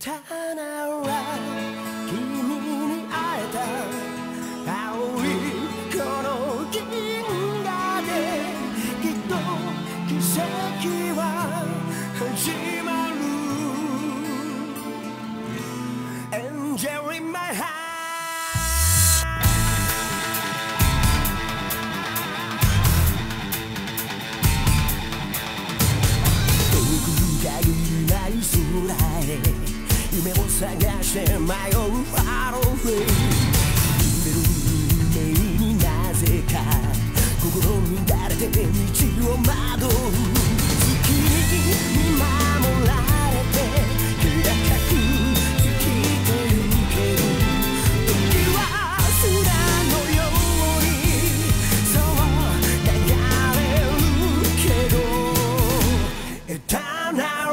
たなら君に会えた青いこの銀河できっと奇跡は始まる Angel in my heart 空へ夢を探して迷うファローウェイ揺れる運命になぜか心乱れて道を惑う月に見守られて気高く生きてゆける時は砂のようにそう流れるけどエターナル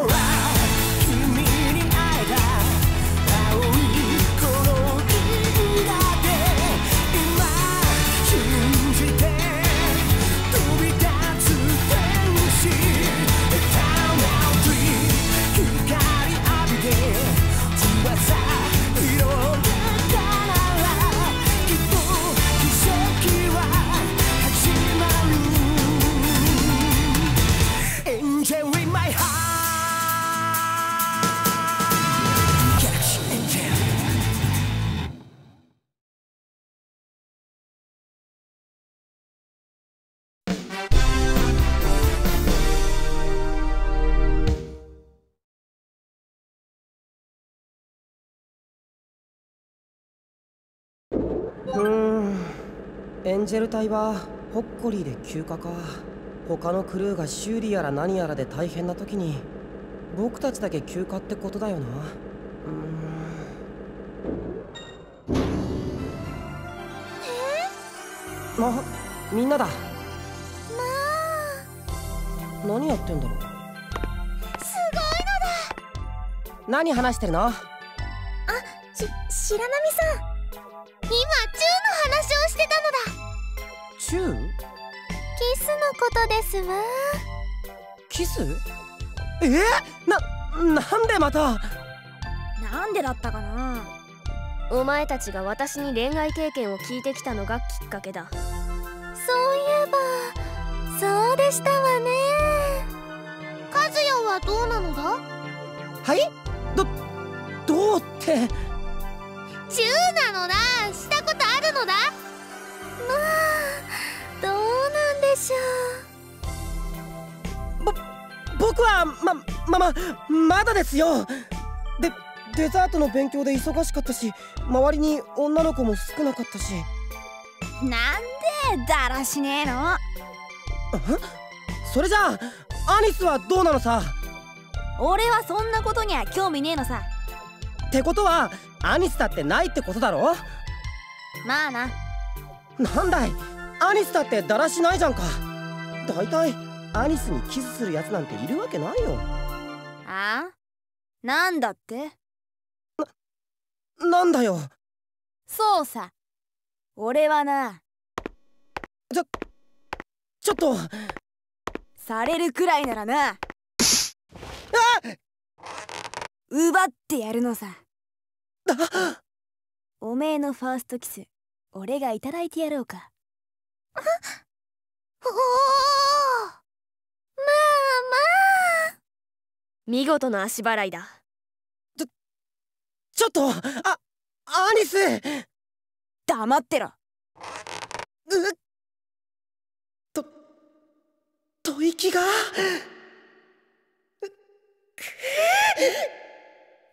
エンジェル隊はホッコリーで休暇か。他のクルーが修理やら何やらで大変な時に僕たちだけ休暇ってことだよな。みんなだ。まあ何やってんだろう。すごいのだ。何話してるの？白波さん、今チューの話をしてたのだ。チュー？キスのことですわ。キス？なんでまた？なんでだったかな。お前たちが私に恋愛経験を聞いてきたのがきっかけだ。そういえばそうでしたわね。和也はどうなのだ？はい？どうって。チューなのだ。したことあるのだ。まあどうなんでしょう。僕はまだですよ。デザートの勉強で忙しかったし、周りに女の子も少なかったし。なんでだらしねえの？それじゃあアニスはどうなのさ？俺はそんなことには興味ねえのさ。ってことはアニスだってないってことだろ？まあな。なんだい、アニスだってだらしないじゃんか。だいたいアニスにキスするやつなんているわけないよ。あ？なんだって？なんだよ。そうさ、俺はな。ちょっとされるくらいならな。奪ってやるのさ。おめえのファーストキス、俺がいただいてやろうか。おお、まあ見事な足払いだ。ちょっとアニス、黙ってろ。吐息が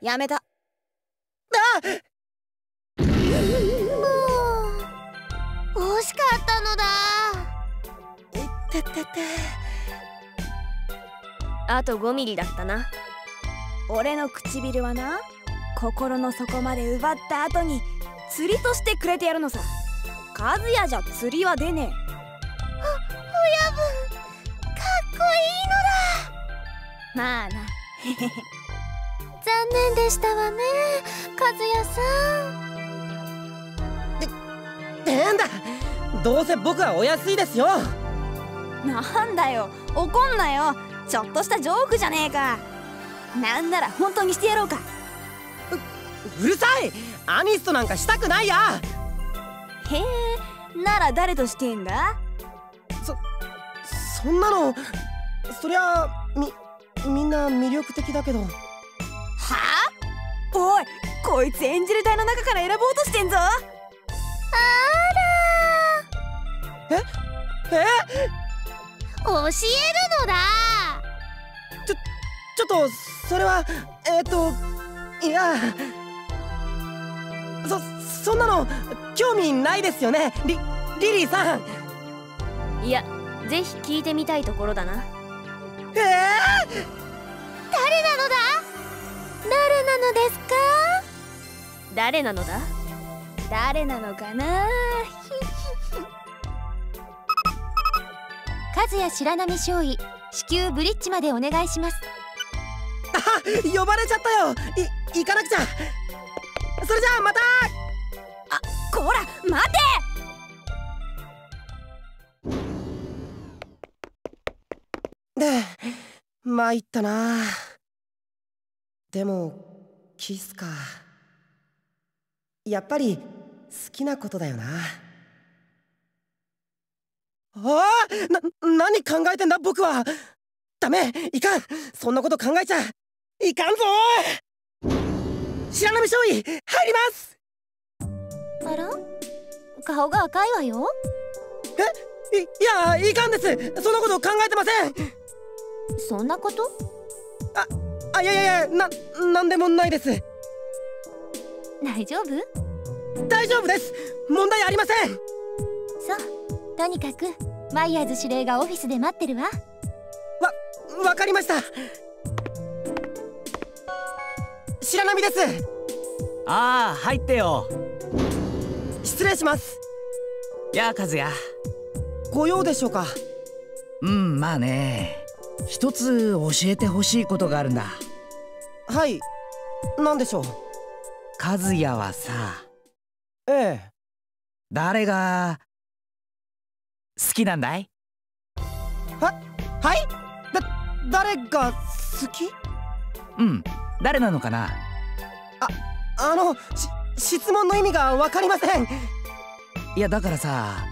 やめた。もう惜しかったのだ。あと5ミリだったな。俺の唇はな、心の底まで奪った後に釣りとしてくれてやるのさ。和也じゃ釣りは出ねえ。親分、かっこいいのだ。まあな。残念でしたわね、和也さん。変だ。どうせ僕はお安いですよ。なんだよ、怒んなよ。ちょっとしたジョークじゃねえか。なんなら本当にしてやろうか。うるさい。アニスとなんかしたくないや。へえ、なら誰としてんだ？そんなの、そりゃみんな魅力的だけど。はあ？おい、こいつエンジェル隊の中から選ぼうとしてんぞ。あら。教えるのだ。ちょっとそれはいや、そんなの興味ないですよね、リリーさん。いや、ぜひ聞いてみたいところだな。誰なのだ？誰なのですか？誰なのだ？誰なのかな。和也白波少尉、至急ブリッジまでお願いします。呼ばれちゃったよ。行かなくちゃ。それじゃあまた。こら待て。で、参ったな。でもキスか。やっぱり好きなことだよな。何考えてんだ僕は。ダメ、いかん。そんなこと考えちゃいかんぞ。白波少尉、入ります。あら、顔が赤いわよ。いや、いかんです。そんなこと考えてません。そんなこと？いや、なんでもないです。大丈夫？大丈夫です。問題ありません。そう、とにかくマイヤーズ司令がオフィスで待ってるわ。わかりました。白波です。入ってよ。失礼します。やあ、和也。ご用でしょうか？まあね。一つ教えてほしいことがあるんだ。はい、何でしょう？和也はさ。ええ。誰が好きなんだい？はい？誰が好き？誰なのかな？質問の意味が分かりません。いや、だからさ、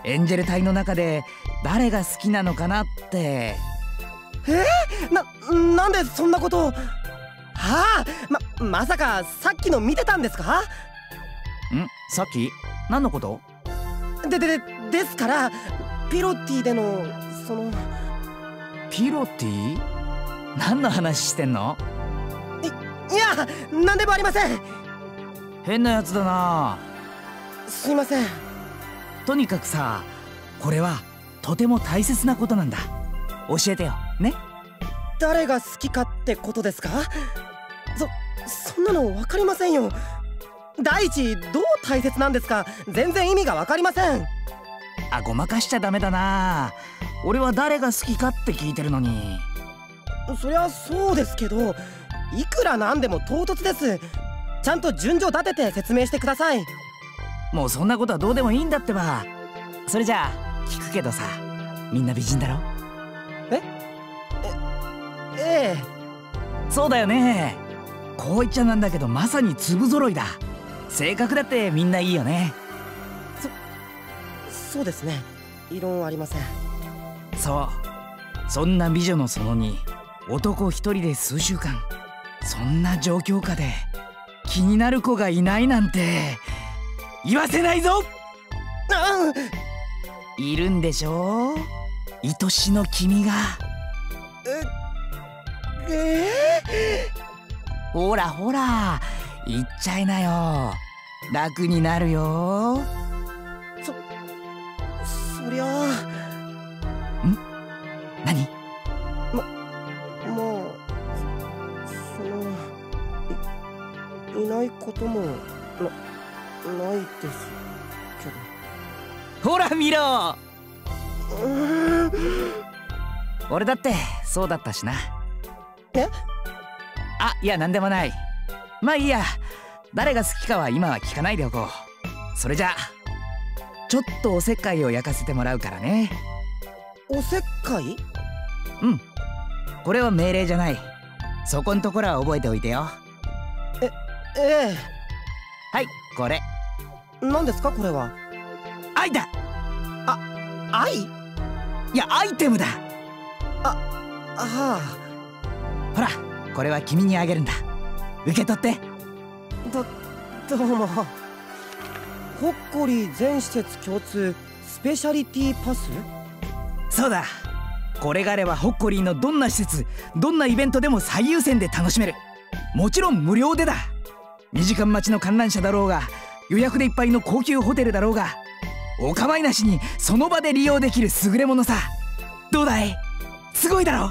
エンジェル隊の中で誰が好きなのかなって。なんでそんなことを。まさかさっきの見てたんですか？さっき何のこと？ですからピロティでのピロティ？何の話してんの？いや、何でもありません。変なやつだな。すいません。とにかくさ、これはとても大切なことなんだ。教えてよね。誰が好きかってことですか？そんなの分かりませんよ。第一、どう大切なんですか？全然意味が分かりません。ごまかしちゃダメだな。俺は誰が好きかって聞いてるのに。そりゃそうですけど、いくらなんでも唐突です。ちゃんと順序立てて説明してください。もうそんなことはどうでもいいんだってば。それじゃあ聞くけどさ、みんな美人だろ？ええ。そうだよね。こう言っちゃなんだけど、まさに粒揃いだ。性格だってみんないいよね。そうですね。異論ありません。そんな美女のその2、男一人で数週間、そんな状況下で気になる子がいないなんて言わせないぞ。いるんでしょ？愛しの君が。ほらほら、言っちゃいなよ。楽になるよ。そりゃあ。何？いないこともないですけど。ほら見ろ。俺だってそうだったしな。いや、なんでもない。まあいいや。誰が好きかは今は聞かないでおこう。それじゃあちょっとおせっかいを焼かせてもらうからね。おせっかい？これは命令じゃない。そこんところは覚えておいてよ。ええ。はい、これ何ですかこれは。愛だ。愛？いや、アイテムだ。はあ。ほら、これは君にあげるんだ。受け取って。どうも。ほっこり全施設共通スペシャリティパス？そうだ、これがあればホッコリーのどんな施設、どんなイベントでも最優先で楽しめる。もちろん無料でだ。2時間待ちの観覧車だろうが、予約でいっぱいの高級ホテルだろうが、お構いなしにその場で利用できる優れものさ。どうだい？すごいだろ？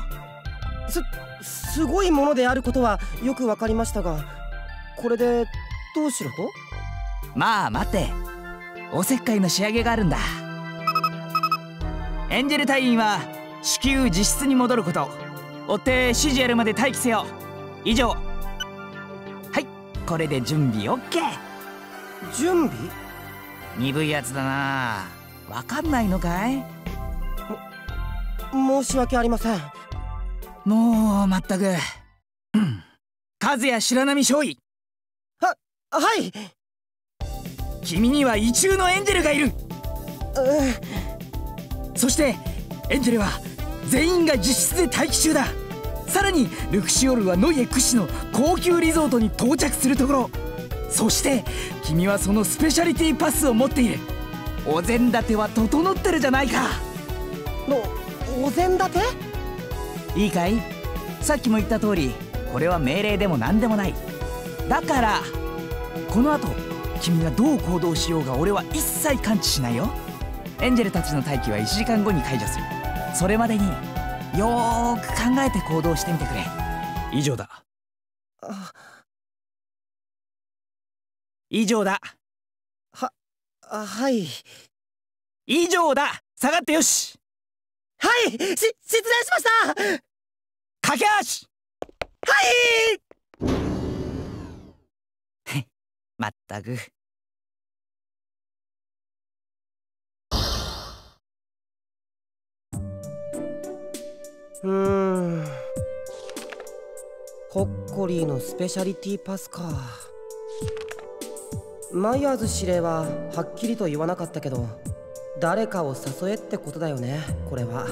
すごいものであることはよくわかりましたが、これでどうしろと？まあ待って、おせっかいの仕上げがあるんだ。エンジェル隊員は至急自室に戻ること。追って指示やるまで待機せよ。以上。はい、これで準備 OK。 準備？鈍いやつだな。わかんないのかい？申し訳ありません。もうまったく。和也白波少尉。はい。君には異中のエンジェルがいる。そしてエンジェルは全員が自室で待機中だ。さらにルクシオールはノイエ屈指の高級リゾートに到着するところ。そして君はそのスペシャリティパスを持っている。お膳立ては整ってるじゃないか。お膳立て？いいかい？さっきも言った通り、これは命令でも何でもない。だからこの後君がどう行動しようが俺は一切感知しないよ。エンジェルたちの待機は1時間後に解除する。それまでによーく考えて行動してみてくれ。以上だ。以上だ。はい。以上だ。下がってよし。はい、失礼しました。駆け足。はい。まったく。ホッコリーのスペシャリティパスか。マイヤーズ司令ははっきりと言わなかったけど、誰かを誘えってことだよね、これは。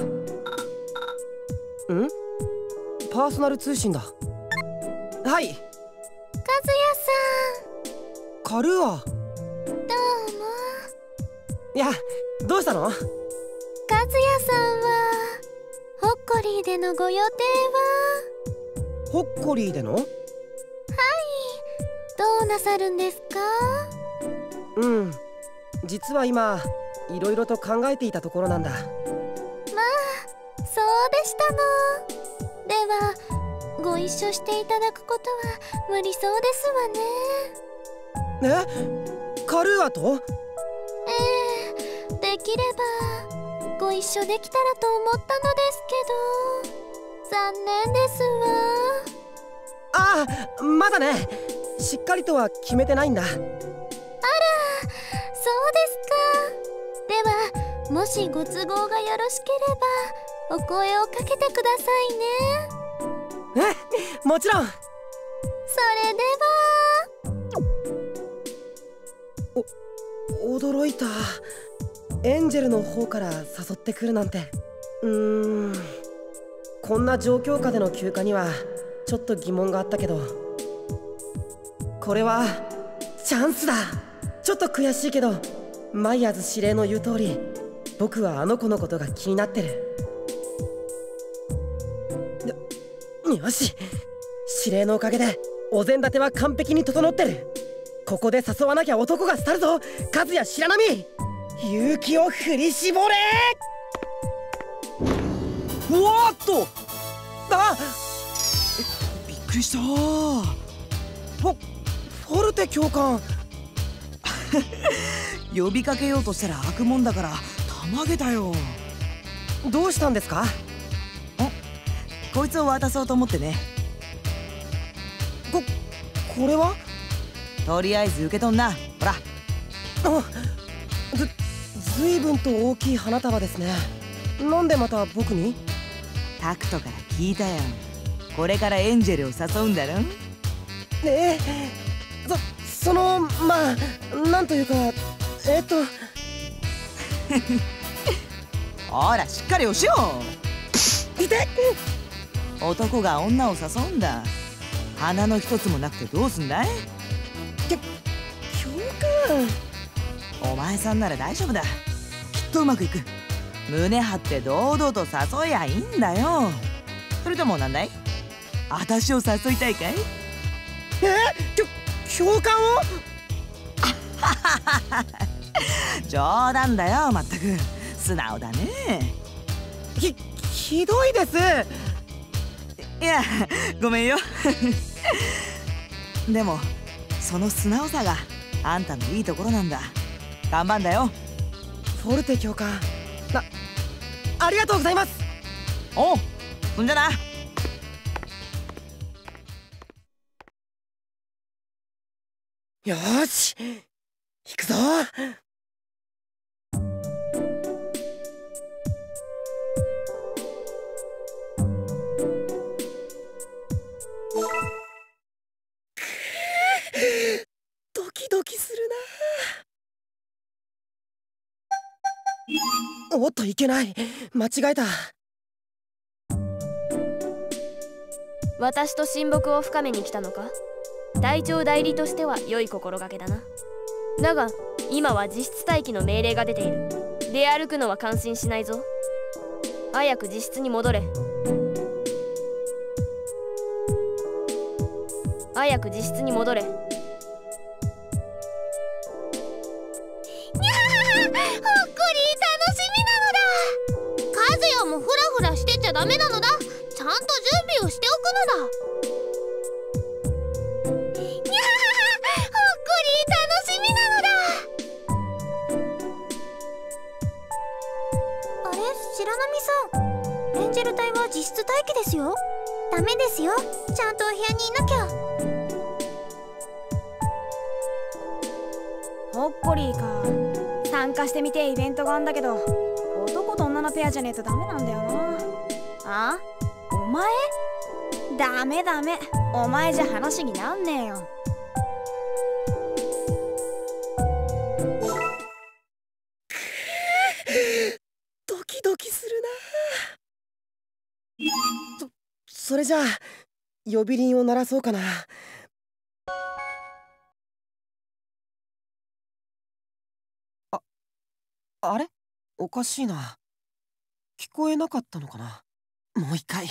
パーソナル通信だ。はい。和也さん。カルーア。どうも。いや、どうしたの？和也さんはホッコリーでのご予定は？ホッコリーでの？はい。どうなさるんですか？実は今いろいろと考えていたところなんだ。まあ、そうでしたの。ではご一緒していただくことは無理そうですわね。カルーアと？できればご一緒できたらと思ったのですけど、残念ですわ。まだね、しっかりとは決めてないんだ。そうですか。ではもしご都合がよろしければお声をかけてくださいね。もちろん。それでは。驚いた。エンジェルの方から誘ってくるなんて。こんな状況下での休暇にはちょっと疑問があったけど、これはチャンスだ。ちょっと悔しいけど、マイヤーズ司令の言う通り、僕はあの子のことが気になってる。よし、司令のおかげでお膳立ては完璧に整ってる。ここで誘わなきゃ男が廃るぞ。和也白波、勇気を振り絞れ。うわっと、びっくりした。フォルテ教官。呼びかけようとしたら悪もんだからたまげたよ。どうしたんですか？こいつを渡そうと思ってね。これは？とりあえず受け取んな。ほら。ずいぶんと大きい花束ですね。なんでまた僕に？タクトから聞いたよ。これからエンジェルを誘うんだろ。まあなんというかほらしっかり押しよ痛い。男が女を誘うんだ。花の一つもなくてどうすんだい？教官、お前さんなら大丈夫だ。きっとうまくいく。胸張って堂々と誘いゃいいんだよ。それともなんだい？私を誘いたいかい？教官を冗談だよ、まったく素直だね。ひどいです。いや、ごめんよでもその素直さがあんたのいいところなんだ。頑張んだよ。フォルテ教官、ありがとうございます。おう、そんじゃな。よーし、行くぞ。ドキドキするな。おっと、いけない。間違えた。私と親睦を深めに来たのか。隊長代理としては良い心がけだな。だが今は実質待機の命令が出ている。出歩くのは感心しないぞ。早く自室に戻れ。早く自室に戻れ。にゃー、ほっこり楽しみなのだ。和也もフラフラしてちゃダメなのだ。ちゃんと準備をしておくのだ。エンジェル隊は実質待機ですよ。ダメですよ。ちゃんとお部屋にいなきゃ。ほっこりか。参加してみてイベントがあんだけど、男と女のペアじゃねえとダメなんだよな。あ？お前？ダメダメ。お前じゃ話になんねえよ。ドキドキするな。それじゃあ呼び鈴を鳴らそうかな。あれ、おかしいな。聞こえなかったのかな。もう一回。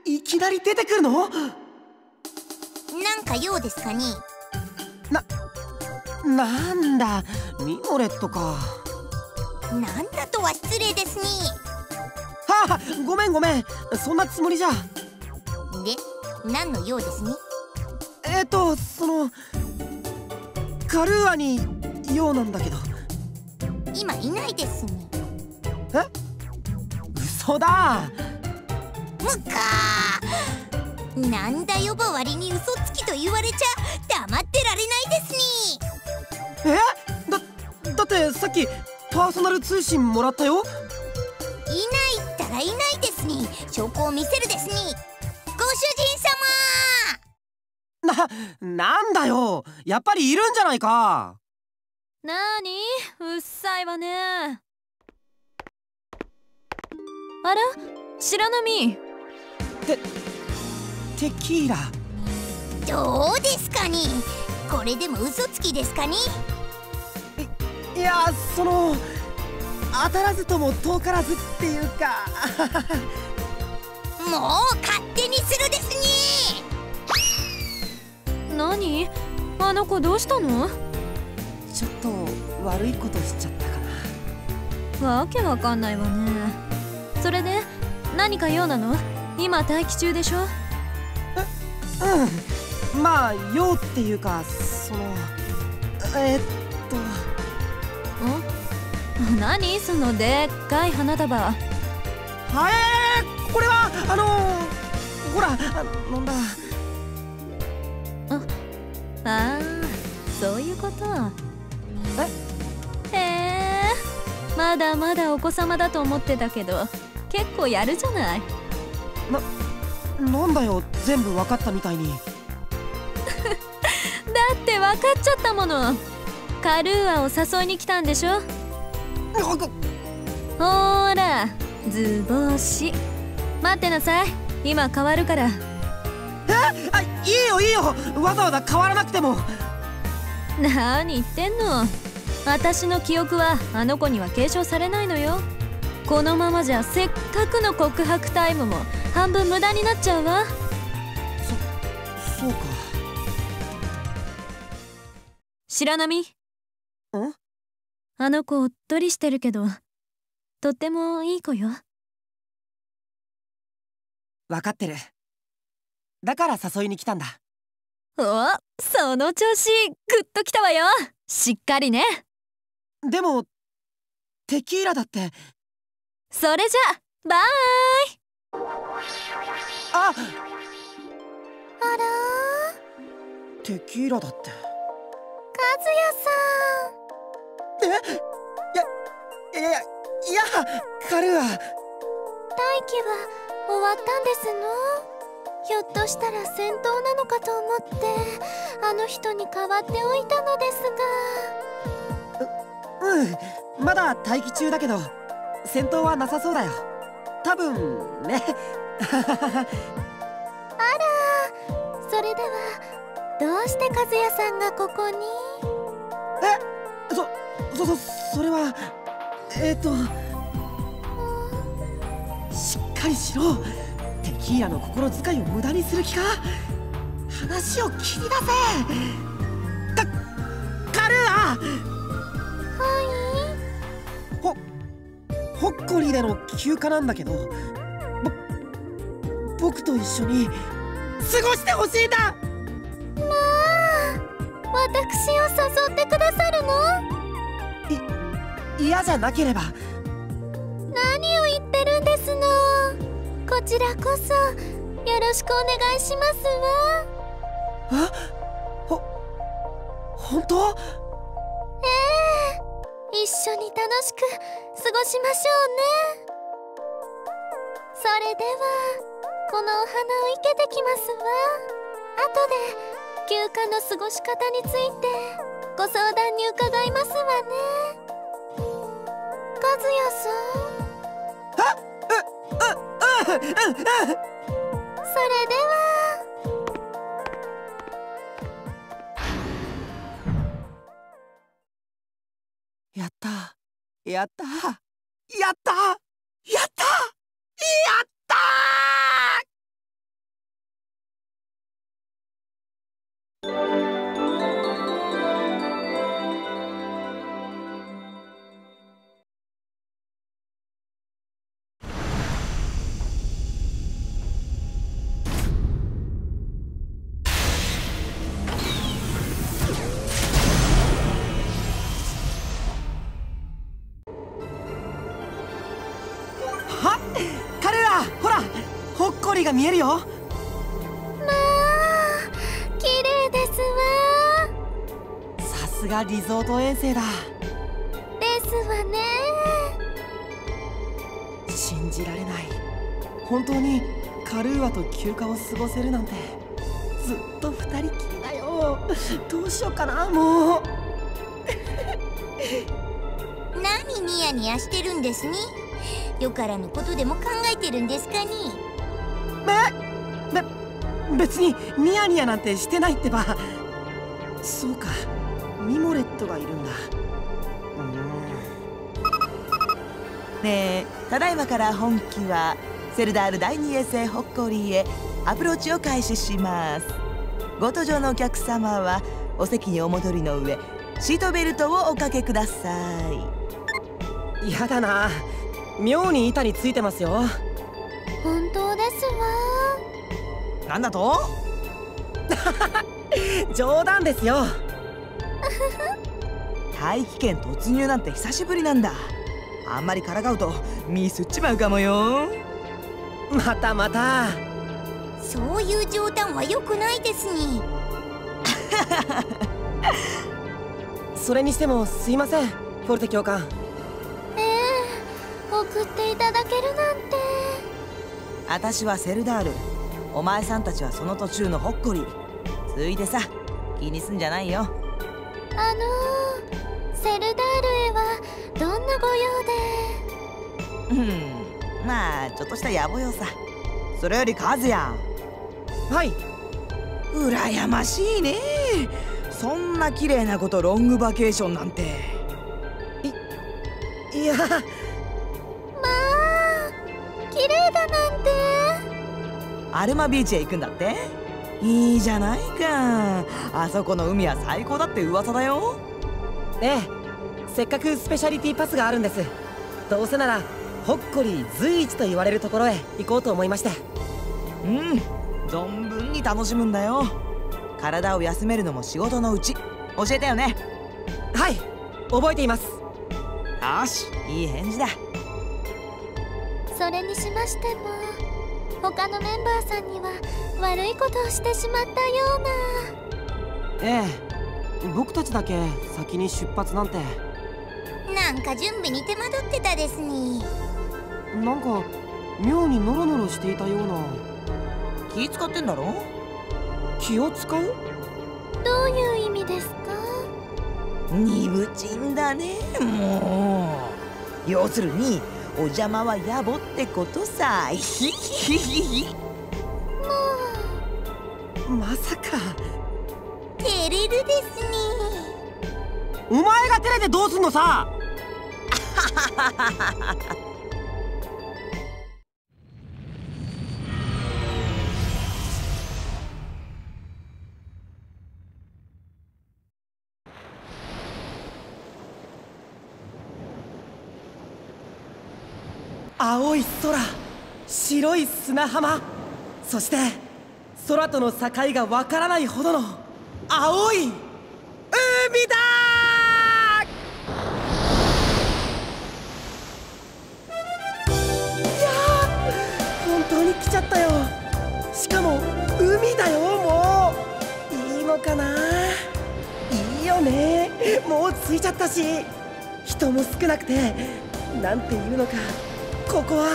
いきなり出てくるの？なんか用ですかね。なんだ、ミモレットか。なんだとは失礼ですね。はあ、ごめんごめん、そんなつもりじゃ。で、何の用ですね。カルーアに用なんだけど。今いないですね。嘘だ。むかー。なんだ呼ばわりに嘘つきと言われちゃ黙ってられないですね。だってさっきパーソナル通信もらったよ。いないったらいないですね。証拠を見せるですね。ご主人様。なんだよ、やっぱりいるんじゃないか。なーに、うっさいわね。あら、白波。テキーラ。どうですかね。これでも嘘つきですかね。いや、当たらずとも遠からずっていうかもう勝手にするですね。何？あの子どうしたの？ちょっと悪いことしちゃったかな。わけわかんないわね。それで何か用なの？今待機中でしょ？まあ用っていうか何そのでっかい花束。これはほら、飲んだ。ああ、そういうこと。へえ、まだまだお子様だと思ってたけど結構やるじゃない。なんだよ、全部分かったみたいに。だって分かっちゃったもの。カルーアを誘いに来たんでしょ。ほーら、図星。待ってなさい、今変わるから。いいよいいよ、わざわざ変わらなくても。何言ってんの。私の記憶はあの子には継承されないのよ。このままじゃせっかくの告白タイムも半分無駄になっちゃうわ。そうか。白波。あの子おっとりしてるけどとってもいい子よ。分かってる。だから誘いに来たんだ。お、その調子グッときたわよ。しっかりね。でもテキーラだって。それじゃバイ。あらー、テキーラだって。和也さん。いやカルーア。大輝は終わったんですの。ひょっとしたら戦闘なのかと思ってあの人に代わっておいたのですが。まだ待機中だけど戦闘はなさそうだよ、多分ね。あら、それではどうして和也さんがここに？それはしっかりしろ。テキーラの心遣いを無駄にする気か。話を切り出せ。カルーア。はい。ホッコリーでの休暇なんだけど、僕と一緒に過ごしてほしいんだ。まあ、私を誘ってくださるの？嫌じゃなければ。何を言ってるんですの。こちらこそよろしくお願いしますわ。本当？一緒に楽しく過ごしましょうね。それではこのお花を生けてきますわ。後で休暇の過ごし方についてご相談に伺いますわね。和也さん。それでは。やったやったやったやったやったホッコリーが見えるよ。まあ綺麗ですわ。さすがリゾート衛星だ。ですわね。信じられない。本当にカルーアと休暇を過ごせるなんて。ずっと二人きりだよ。どうしようかな、もう。何ニヤニヤしてるんですね。よからぬことでも考えてるんですかに。別にニヤニヤなんてしてないってば。そうか、ミモレットがいるんだ。ねえ、ただいまから本機はセルダール第2衛星ホッコリーへアプローチを開始します。ご搭乗のお客様はお席にお戻りの上、シートベルトをおかけください。やだな、妙に板についてますよ。本当ですわ。なんだと？冗談ですよ。大気圏突入なんて久しぶりなんだ。あんまりからかうとミスっちまうかもよ。またまた。そういう冗談は良くないですに。それにしてもすいません、フォルテ教官。送っていただけるなんて。私はセルダール。お前さんたちはその途中のほっこり。ついでさ、気にすんじゃないよ。セルダールへはどんなご用で？まあちょっとした野暮よさ。それよりカズヤ。はい。羨ましいね。そんな綺麗な子とロングバケーションなんて。いや、まあ綺麗だなんて。アルマビーチへ行くんだって。いいじゃないか。あそこの海は最高だって噂だよ。ええ、せっかくスペシャリティパスがあるんです。どうせならホッコリー随一と言われるところへ行こうと思いまして。存分に楽しむんだよ。体を休めるのも仕事のうち。教えたよね。はい、覚えています。よし、いい返事だ。それにしましても他のメンバーさんには悪いことをしてしまったような。ええ、僕たちだけ先に出発なんて。なんか準備に手間取ってたですに。なんか妙にノロノロしていたような。気使ってんだろ。気を使う？どういう意味ですか？にぶちんだね。もう要するにお邪魔は野暮ってことさ。ひひひひ。まさか。照れるですに。お前が照れてどうすんのさ。青い空、白い砂浜、そして空との境がわからないほどの青い海だー！いやー、本当に来ちゃったよ。しかも海だよ。もういいのかな。いいよね。もう着いちゃったし、人も少なくて、なんていうのか、ここは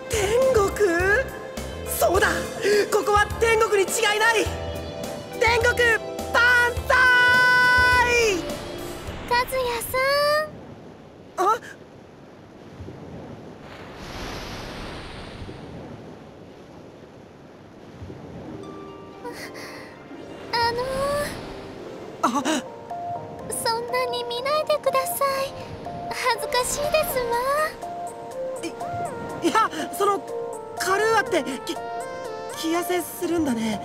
天国。そうだ、ここは天国に違いない。天国万歳！和也さん。あ、そんなに見ないでください。恥ずかしいですわ。いや、そのカルーアって気痩せするんだね。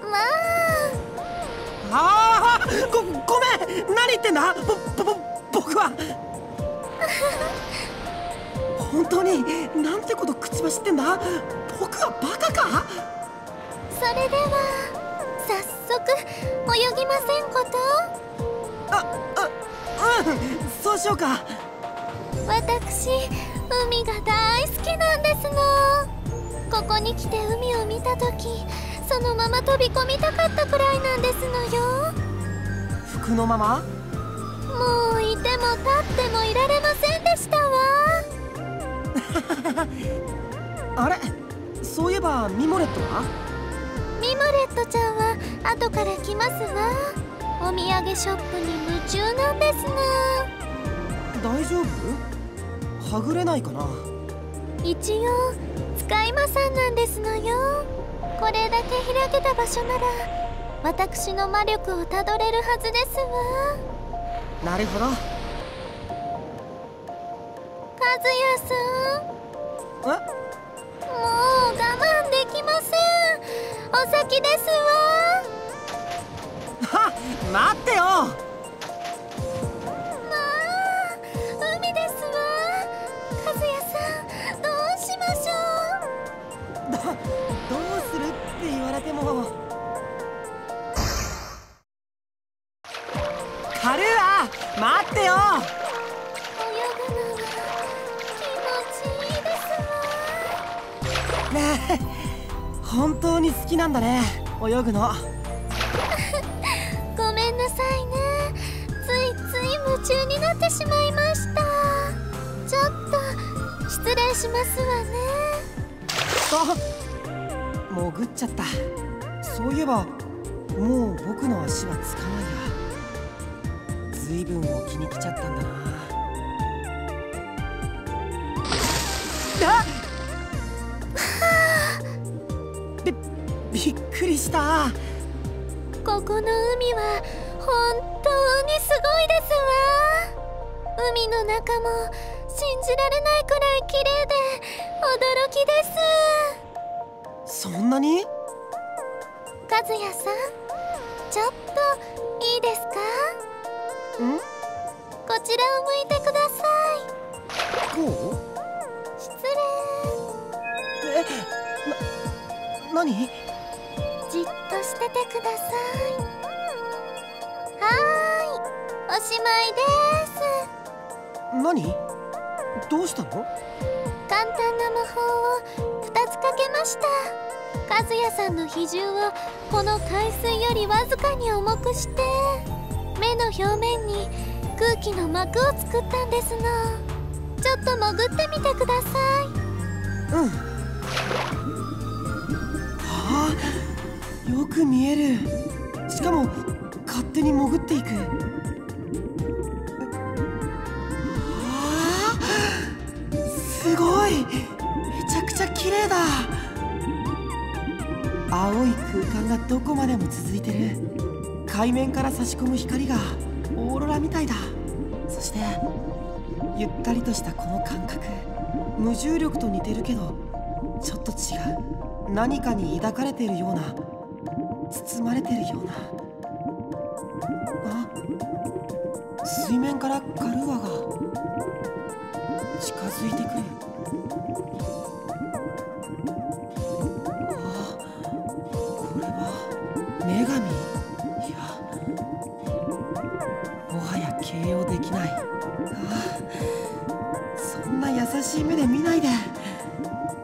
まあ。ごめん、何言ってんだ。僕は本当になんてこと口走ってんだ。僕はバカか。それでは早速泳ぎませんこと？そうしようか。私、海が大好きなんですの。ここに来て海を見た時、そのまま飛び込みたかったくらいなんですのよ。服のまま？もういても立ってもいられませんでしたわ。あれ、そういえばミモレットは？ミモレットちゃんは後から来ますわ。お土産ショップに夢中なんですの。大丈夫？はぐれないかな。一応使い魔さんなんですのよ。これだけ開けた場所なら私の魔力をたどれるはずですわ。なるほど。和也さん。もう我慢できません。お先ですわ。はっ、待ってよ。まあ、海ですわ。和也さん、どうしましょう。どうするって言われても。カルーア、待ってよ。泳ぐのは気持ちいいですわ。ねえ、本当に好きなんだね、泳ぐの。ごめんなさいね。ついつい夢中になってしまいました。ちょっと失礼しますわね。潜っちゃった。そういえばもう僕の足はつかないや。ずいぶん沖に来ちゃったんだな。あっびっくりした。ここの海は本当にすごいですわ。海の中も信じられないくらい綺麗で驚きです。そんなに？和也さん、ちょっといいですか？ん？こちらを向いてください。こう？失礼。何？じっとしててください。はーい、おしまいです。何？どうしたの？簡単な魔法を2つかけました。和也さんの比重をこの海水よりわずかに重くして目の表面に空気の膜を作ったんですの。ちょっと潜ってみてください。うん。はあ、よく見える。しかも勝手に潜っていく。すごい、めちゃくちゃ綺麗だ。青い空間がどこまでも続いてる。海面から差し込む光がオーロラみたいだ。そしてゆったりとしたこの感覚、無重力と似てるけどちょっと違う。何かに抱かれてるような、包まれてるような。あ、水面からカルーアが近づいてくる。あ、これは女神？いや、もはや形容できない。あ、そんな優しい目で見ないで。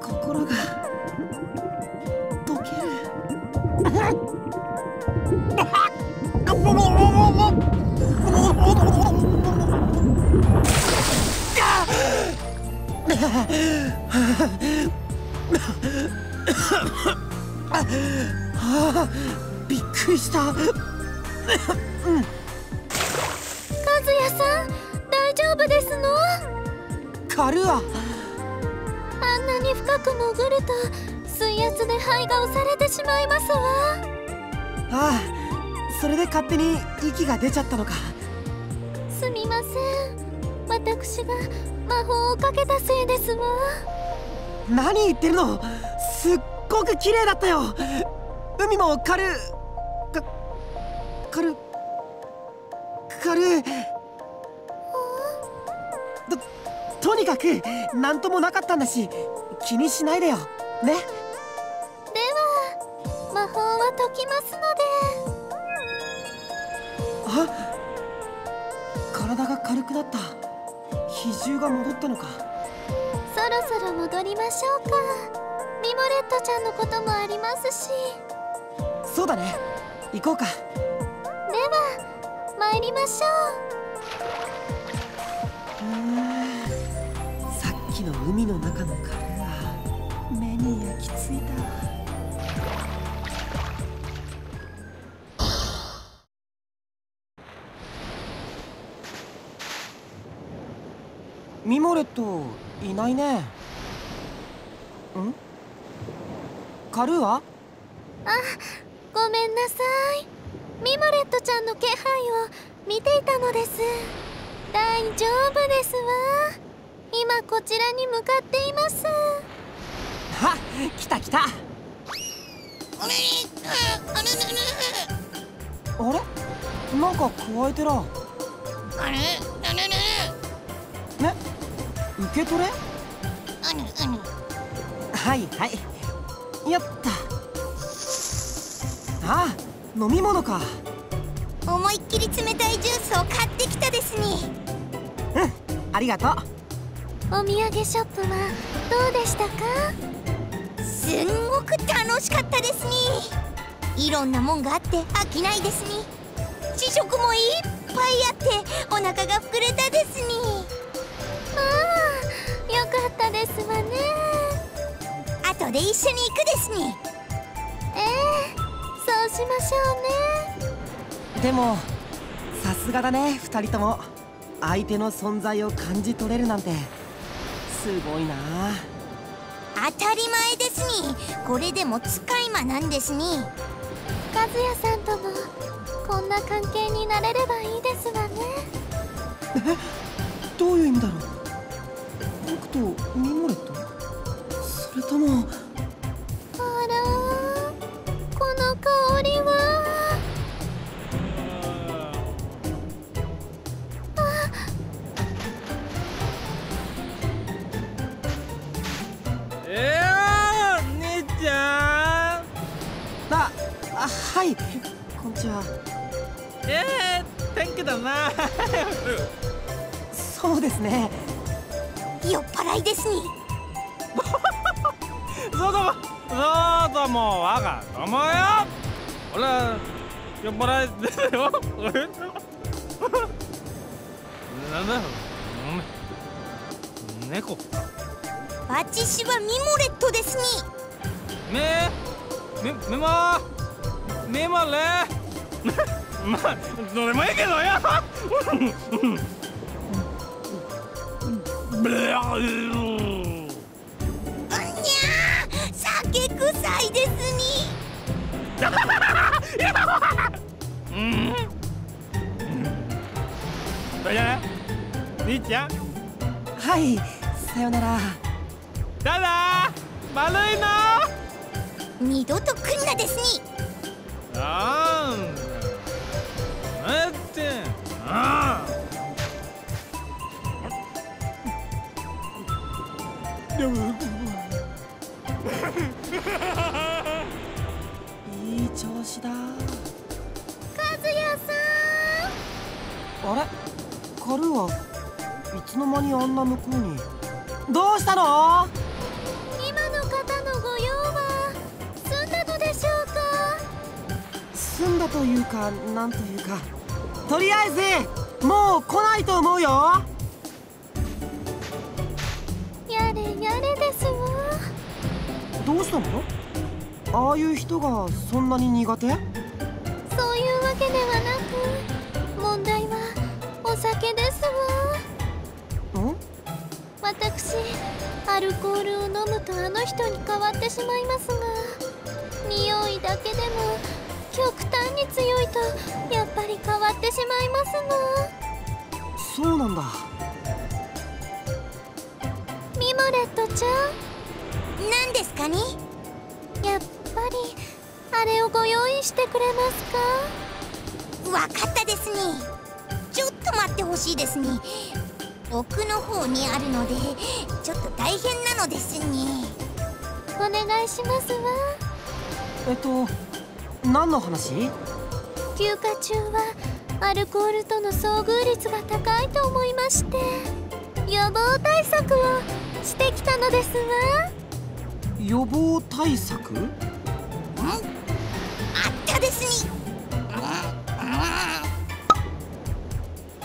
心が溶ける。びっくりした。和也さん、大丈夫ですの？カルーア、あんなに深く潜ると水圧で肺が押されてしまいますわ。ああ、それで勝手に息が出ちゃったのか。すみません、私が魔法をかけたせいですわ。何言ってるの？すっごく綺麗だったよ。海もカルとにかく何ともなかったんだし気にしないでよね。では魔法は解きますので。あ、体が軽くなった。比重が戻ったのか。そろそろ戻りましょうか。ミモレットちゃんのこともありますし。そうだね、行こうか。では参りましょう。さっきの海の中のカルーア、目に焼き付いた。ミモレットいないね。ん？カルーア？あ、ごめんなさい。ミモレットちゃんの気配を見ていたのです。大丈夫ですわ。今こちらに向かっています。あ、来た来た。あれ？なんかくわえてら。ね、受け取れ。はいはい、やった。ああ、飲み物か。思いっきり冷たいジュースを買ってきたですに。うん、ありがとう。お土産ショップはどうでしたか？すんごく楽しかったですに。いろんなもんがあって飽きないですに。試食もいっぱいあってお腹が膨れたですに。ああ、よかったですわね。後で一緒に行くですに。しましょうね。でもさすがだね、2人とも相手の存在を感じ取れるなんてすごいな。当たり前ですに。これでも使い魔なんですに。和也さんともこんな関係になれればいいですわね。どういう意味だろう。僕とミモレット、それとも。あらー、この香りは。姉ちゃん。はい、こんにちは。天気だな。そうですね。酔っ払いですに。そうだもう我が友よ。俺酔っ払いですよ。なんだ猫。私はミモレットですに。ミモレまあどれもいいけどよ。酒臭いですに。それじゃね、兄ちゃん。はい、さよなら。ただ悪いの。二度と来んなですに。なんだっていい調子だ。和也さあれ、カルーはいつの間にあんな向こうに。どうしたの？ん、今の方のご用は済んだのでしょうか。済んだというか、なんというか、とりあえずもう来ないと思うよ。やれやれですわ。どうしたの？ああいう人がそんなに苦手？そういうわけではなく、問題はお酒ですわ。ん？私、アルコールを飲むとあの人に変わってしまいますが、匂いだけでも極端に強いとやっぱり変わってしまいますそうなんだ。の。ミモレットちゃん、何ですかに。やっぱりあれをご用意してくれますか。わかったですに。ちょっと待ってほしいですに。奥の方にあるのでちょっと大変なのですに。お願いしますわ。何の話？休暇中はアルコールとの遭遇率が高いと思いまして、予防対策をしてきたのですわ。予防対策？あったですに。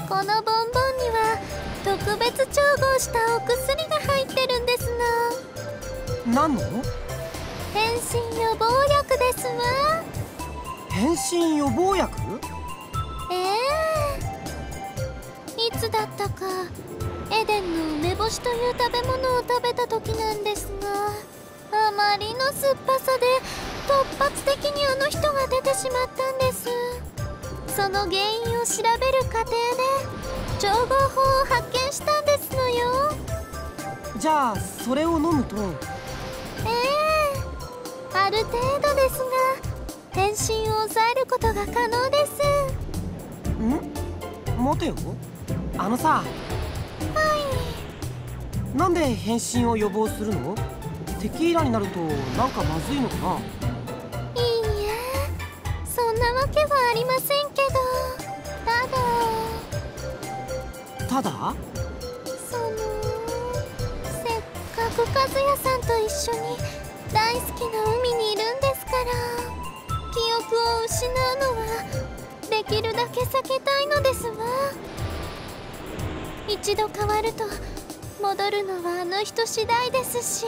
このボンボンには特別調合したお薬が入ってるんですの。何の？変身予防薬ですわ。変身予防薬？いつだったかエデンの梅干しという食べ物を食べた時なんですが、あまりの酸っぱさで突発的にあの人が出てしまったんです。その原因を調べる過程で調合法を発見したんですのよ。じゃあそれを飲むと？ある程度ですが変身を抑えることが可能です。待てよ、あのさ。なんで変身を予防するの？テキーラになるとなんかまずいのかな？いいえ、そんなわけはありませんけど、ただせっかく和也さんと一緒に大好きな海にいるんですから、記憶を失うのはできるだけ避けたいのですわ。一度変わると戻るのはあの人次第ですし。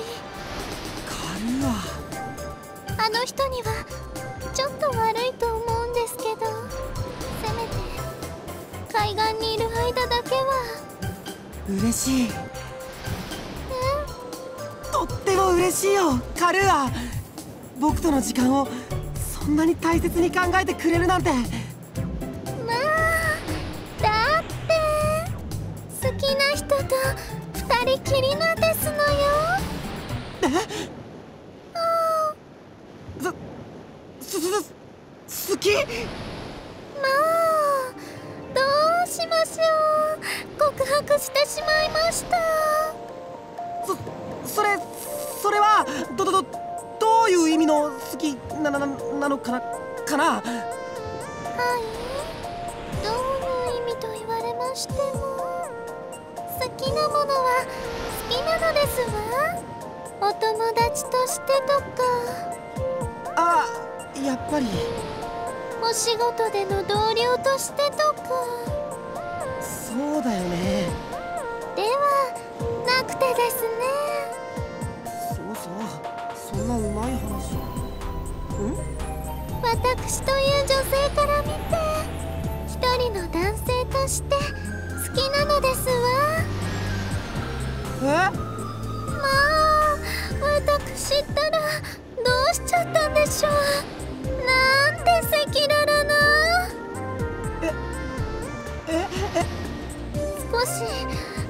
カルーア。あの人にはちょっと悪いと思うんですけど、せめて海岸にいる間だけは。嬉しい。とっても嬉しいよカルーア。僕との時間をそんなに大切に考えてくれるなんて。まあだって好きな人と二人きりなんですのよ。好き。もうどうしましょう。告白してしまいました。それはどういう意味の好きなのかな。はい、どういう意味と言われましても、好きなものは好きなのですわ。お友達としてとか。あ、やっぱりお仕事での同僚としてとか。そうだよね。ではなくてですね。そんなうまい話。私という女性から見て一人の男性として好きなのですわ。まあ私ったらどうしちゃったんでしょう。なんて赤裸々な。少し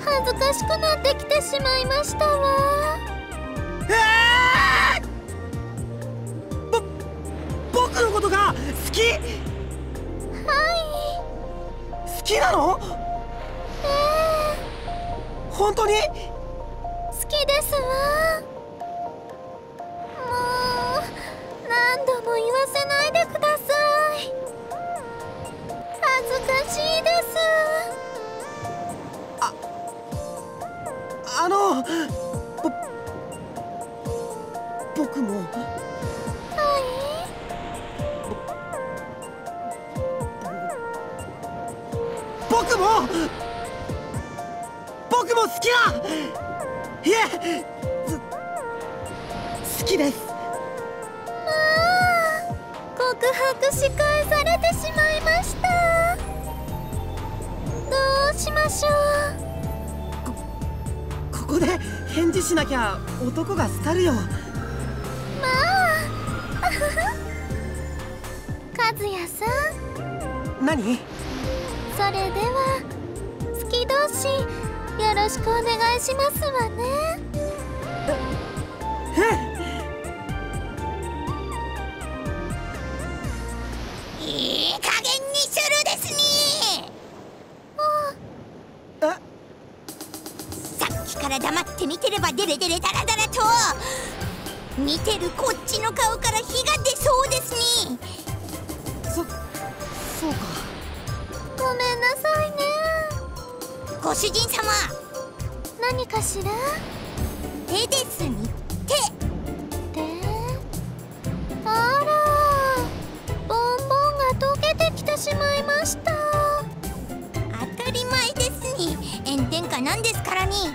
恥ずかしくなってきてしまいましたわ。僕のことが好き？はい。好きなの？本当に？好きですわ。もう何度も言わせないでください。恥ずかしいです。僕も。僕も好きだ。いえ、好きです。まあ告白し返されてしまいました。どうしましょう。ここで返事しなきゃ男が廃るよ。まあ和也さん。何？それでは好き同士よろしくお願いしますわね。いい加減にするですね。さっきから黙って見てればデレデレダラダラと見てるこっちの顔から火が出そうですね。そうか。ごめんなさいね。ご主人様、何かしら？手ですに。手。あら、ボンボンが溶けてきてしまいました。当たり前ですに。炎天下なんですからに。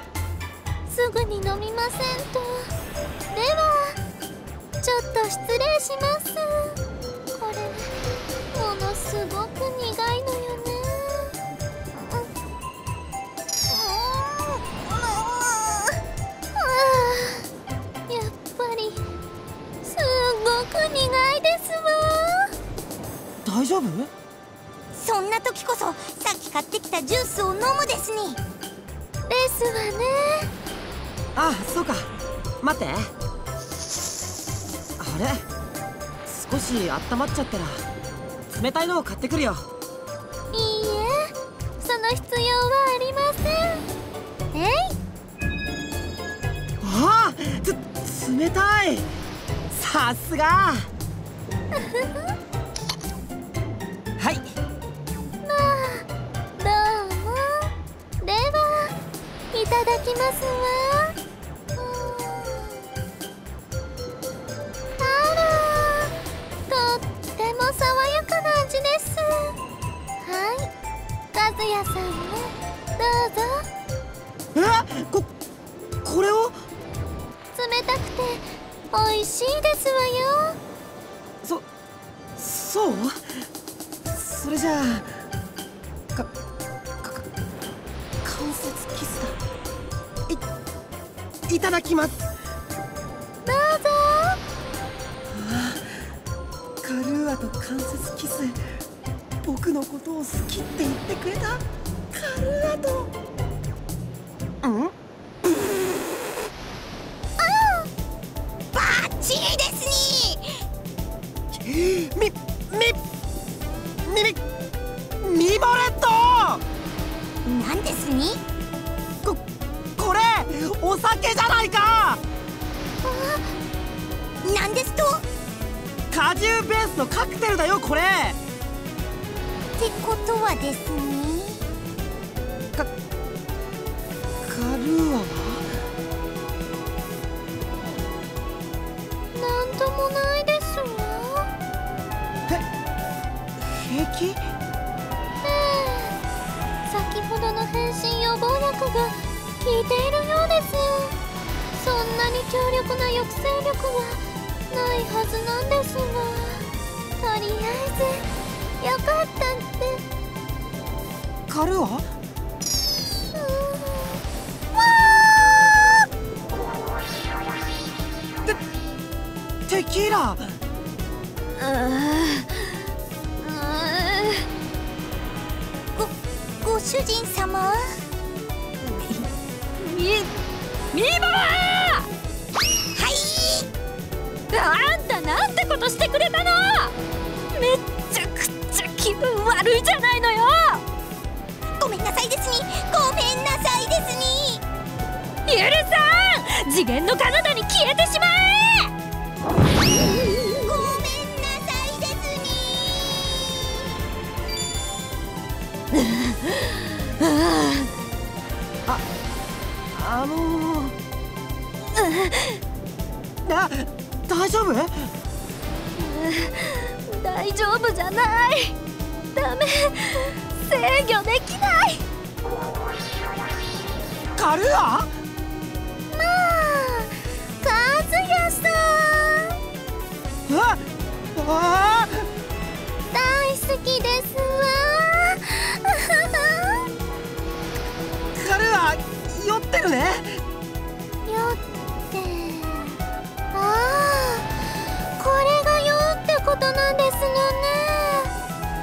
すぐに飲みませんと。ではちょっと失礼します。これものすごく苦いのよね。やっぱりすごく苦いですわ。大丈夫？そんな時こそさっき買ってきたジュースを飲むですに。ですわね。あ、そうか。待って。あれ？少し温まっちゃったら冷たいのを買ってくるよ。いいえ、その必要はありません。えい。ああ、冷たい。さすが。はい。まあどうも。ではいただきますわ。あら、とっても爽やかな味です。はい、和也さんもどうぞ。これを？冷たくて美味しいですわよ。そう？それじゃあ関節キスだ。いただきます。どうぞ。カルーアと関節キス、僕のことを好きって言ってくれたカルーアと。バッチリですに。ミボレット。なんですに？これお酒じゃないか。なんですと？果汁ベースのカクテルだよこれ。ってことはですね。カルーアはなんともないですわ。平気？先ほどの変身予防薬が効いているようです。そんなに強力な抑制力はないはずなんですが、とりあえずよかったって。カルーア？テキーラ。ご主人様。ミーバラはい。あんたなんてことしてくれたの。めっちゃくちゃ気分悪いじゃないのよ。ごめんなさいですに。ごめんなさいですに。ゆるさん、次元の彼方に消えてしまえ。ごめんなさいですに。大丈夫？大丈夫じゃない。ダメ、制御できない。カルーア？まあ、カズヤさん。大好きですわ。カルーア、酔ってるね。酔って、ああ、これが酔うってことなんですのね。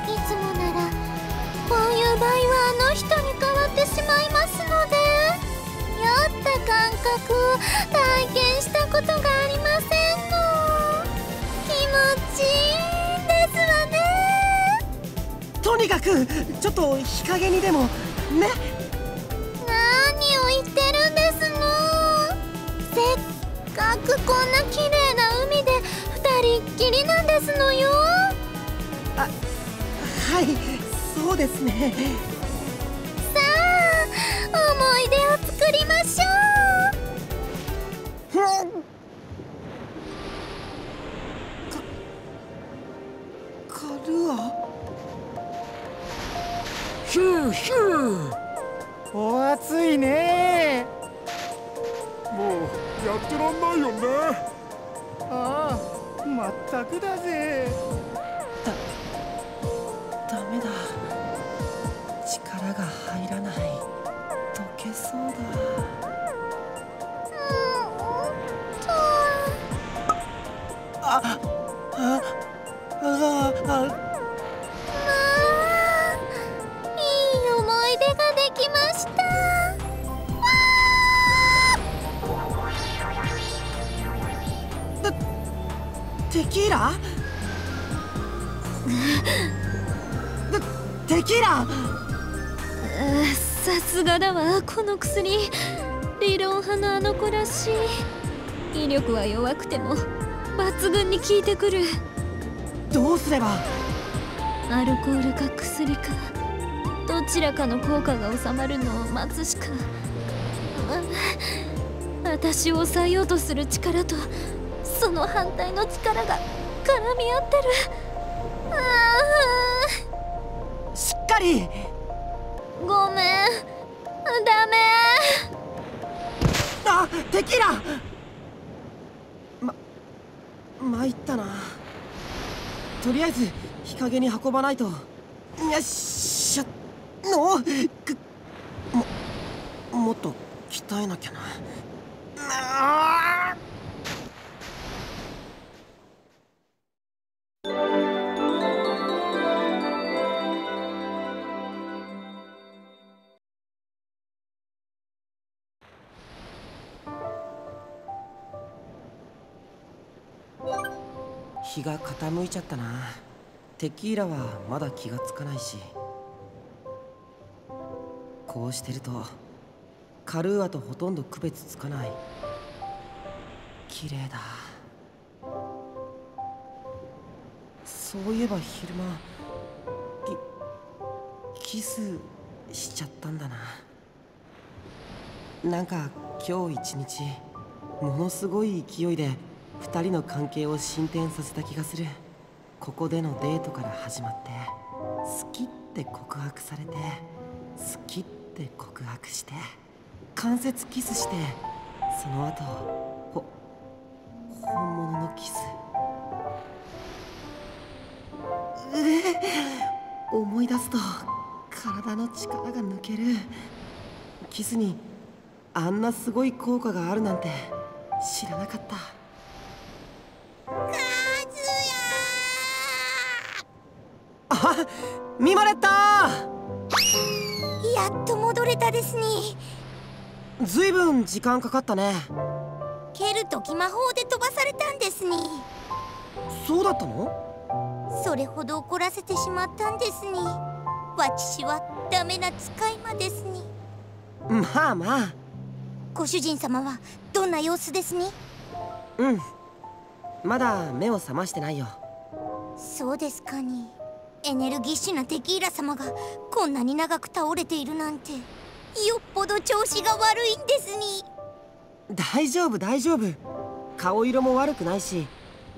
いつもならこういう場合はあの人に変わってしまいますので、酔った感覚を体験したことがありませんの。気持ちいいですわね。とにかくちょっと日陰にでもね。何を言ってるんですの。せっかくこんな綺麗な海で二人っきりなんですのよ。はい、そうですね。さあ、思い出を作りましょう。カルーア？ヒューヒュー。お暑いね。もうやってらんないよね。ああ、まったくだぜ。ダメだ。力が入らない。溶けそうだ。いい思い出ができました。テキーラ？テキーラ！さすがだわ、この薬。理論派のあの子らしい。威力は弱くても抜群に効いてくる。どうすれば？アルコールか薬か、どちらかの効果が収まるのを待つしか。私を抑えようとする力とその反対の力が絡み合ってる。しっかり。ごめん、ダメ。テキーラ！参ったな。とりあえず日陰に運ばないと。よっしゃもっと鍛えなきゃな。日が傾いちゃったな。テキーラはまだ気がつかないし、こうしてるとカルーアとほとんど区別つかない。綺麗だ。そういえば昼間キスしちゃったんだな。なんか今日一日ものすごい勢いで2人の関係を進展させた気がする。ここでのデートから始まって好きって告白されて、好きって告白して間接キスして、その後本物のキス。思い出すと体の力が抜ける。キスにあんなすごい効果があるなんて知らなかった。あ、ミマレッター、やっと戻れたですに。ずいぶん時間かかったね。ケルトキ魔法で飛ばされたんですに。そうだったの？それほど怒らせてしまったんですに。私はダメな使い魔ですに。まあまあ。ご主人様はどんな様子ですに？うん、まだ目を覚ましてないよ。そうですかに。エネルギッシュなテキーラ様がこんなに長く倒れているなんて、よっぽど調子が悪いんですに。大丈夫大丈夫。顔色も悪くないし、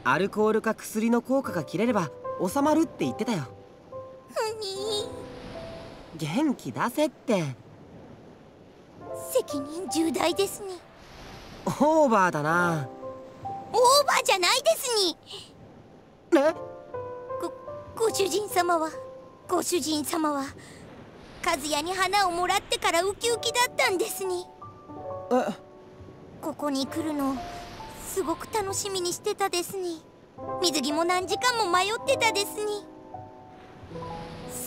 アルコールか薬の効果が切れれば収まるって言ってたよ。元気出せって。責任重大ですに。オーバーだな。オーバーじゃないですに。ご主人様は和也に花をもらってからウキウキだったんですに。ここに来るのをすごく楽しみにしてたですに。水着も何時間も迷ってたですに。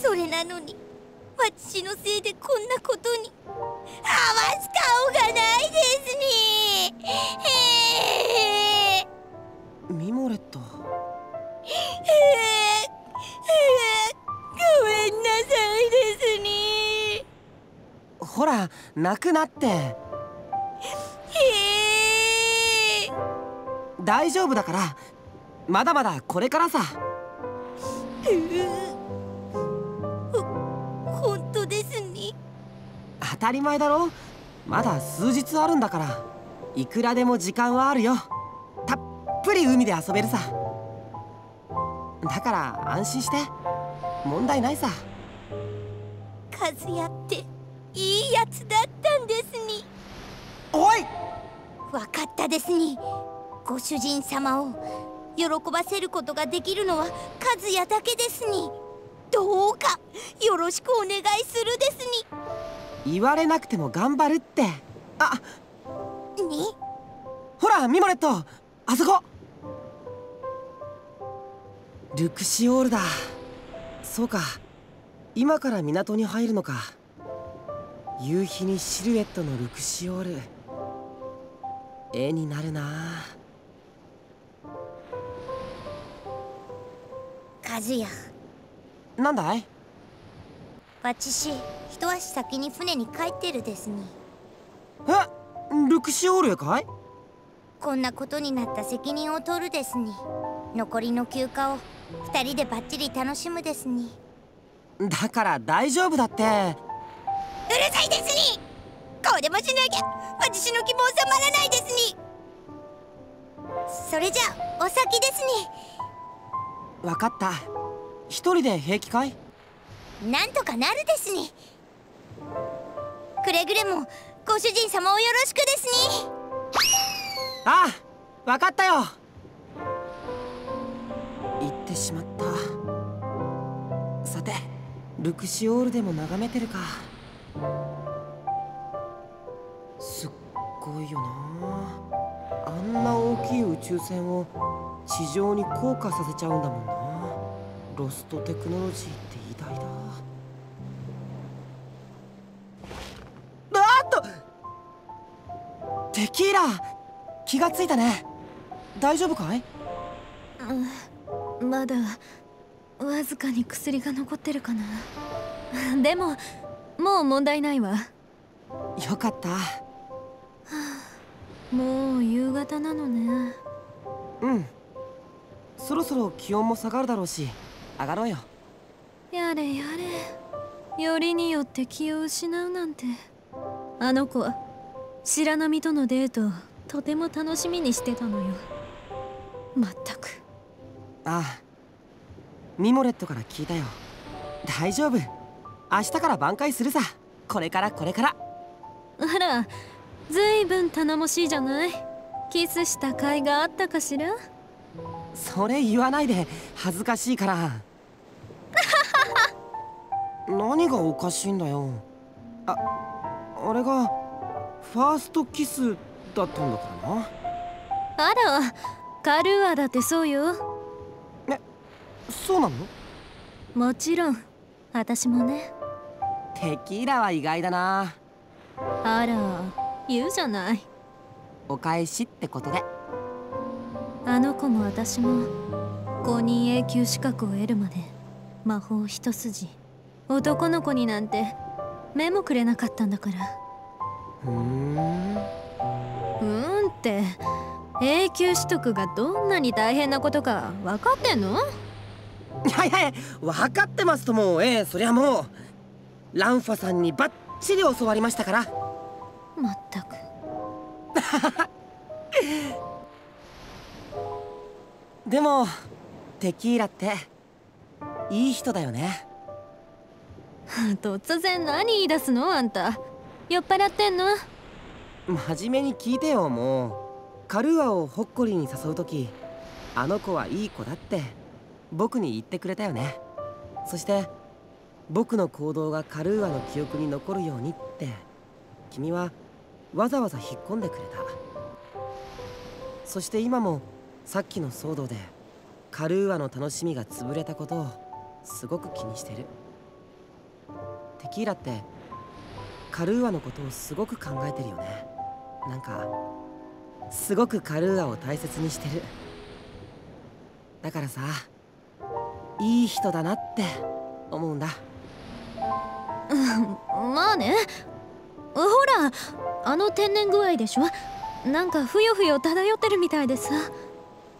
それなのに私のせいでこんなことに話す顔がないですに。ミモレット、ごめんなさいですに。ほら泣くなって。大丈夫だから、まだまだこれからさ。本当ですに。当たり前だろ。まだ数日あるんだから、いくらでも時間はあるよ。たっぷり海で遊べるさ。だから安心して、問題ないさ。和也っていいやつだったんですに。おい！分かったですに。ご主人様を喜ばせることができるのは和也だけですに。どうかよろしくお願いするですに。言われなくても頑張るって。に？ほらミモレット、あそこ。ルクシオールだ。そうか、今から港に入るのか。夕日にシルエットのルクシオール、絵になるな。和也、なんだい？私一足先に船に帰ってるですに。ルクシオールへかい？こんなことになった責任を取るですに。残りの休暇を2人でバッチリ楽しむですに。だから大丈夫だって。うるさいですに。こうでもしなきゃ私の希望収まらないですに。それじゃあお先ですに。わかった。一人で平気かい？なんとかなるですに。くれぐれもご主人様をよろしくですに。ああ、わかったよ。行っててしまった。さてルクシオールでも眺めてるか。すっごいよな。あんな大きい宇宙船を地上に降下させちゃうんだもんな。ロストテクノロジーって偉大だ。あっと、テキーラ、気がついたね。大丈夫かい？まだわずかに薬が残ってるかな。でももう問題ないわ。よかった。もう夕方なのね。うん、そろそろ気温も下がるだろうし上がろうよ。やれやれ、よりによって気を失うなんて。あの子は白波とのデートをとても楽しみにしてたのよ。まったく。ああ、ミモレットから聞いたよ。大丈夫、明日から挽回するさ。これからこれから。あら、ずいぶん頼もしいじゃない。キスした甲斐があったかしら。それ言わないで、恥ずかしいから。何がおかしいんだよ。あれがファーストキスだったんだからな。あら、カルーアだってそうよ。そうなの？もちろん、私もね。テキーラは意外だな。あら、言うじゃない。お返しってことで。あの子も私も公認 A 級資格を得るまで魔法一筋、男の子になんて目もくれなかったんだから。って A 級取得がどんなに大変なことか分かってんの？いやいや、分かってますとも。そりゃもうランファさんにバッチリ教わりましたから。まったく。でもテキーラっていい人だよね。突然何言い出すのあんた。酔っ払ってんの？真面目に聞いてよ。もうカルーアをホッコリーに誘う時、あの子はいい子だって僕に言ってくれたよね。そして僕の行動がカルーアの記憶に残るようにって君はわざわざ引っ込んでくれた。そして今もさっきの騒動でカルーアの楽しみが潰れたことをすごく気にしてる。テキーラってカルーアのことをすごく考えてるよね。なんかすごくカルーアを大切にしてる。だからさ、いい人だなって思うんだ。まあね。ほら、あの天然具合でしょ。なんかふよふよ漂ってるみたいでさ、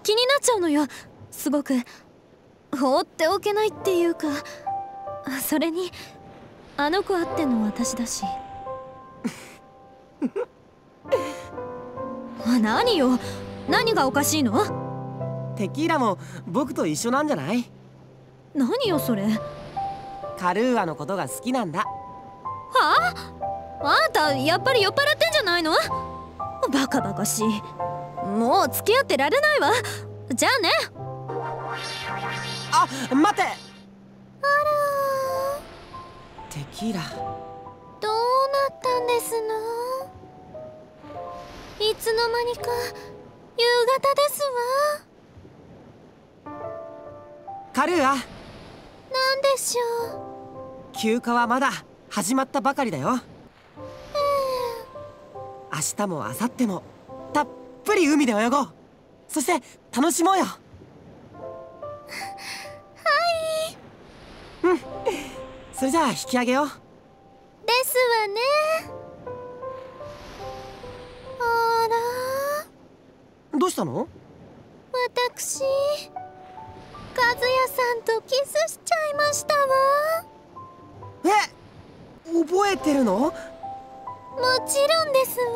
気になっちゃうのよ。すごく放っておけないっていうか。それにあの子あっての私だし。何よ、何がおかしいの？テキーラも僕と一緒なんじゃない？何よそれ。カルーアのことが好きなんだ。はあ？あんたやっぱり酔っ払ってんじゃないの？バカバカしい。もう付き合ってられないわ。じゃあね。あ、待って。あらテキーラ、どうなったんですの？いつの間にか夕方ですわ。カルーア、なんでしょう？休暇はまだ始まったばかりだよ。明日も明後日もたっぷり海で泳ごう。そして楽しもうよ。はい。うん、それじゃあ引き上げよう。ですわね。あら、どうしたの？私、和也さんとキスしちゃいましたわ。覚えてるの？もちろんですわ。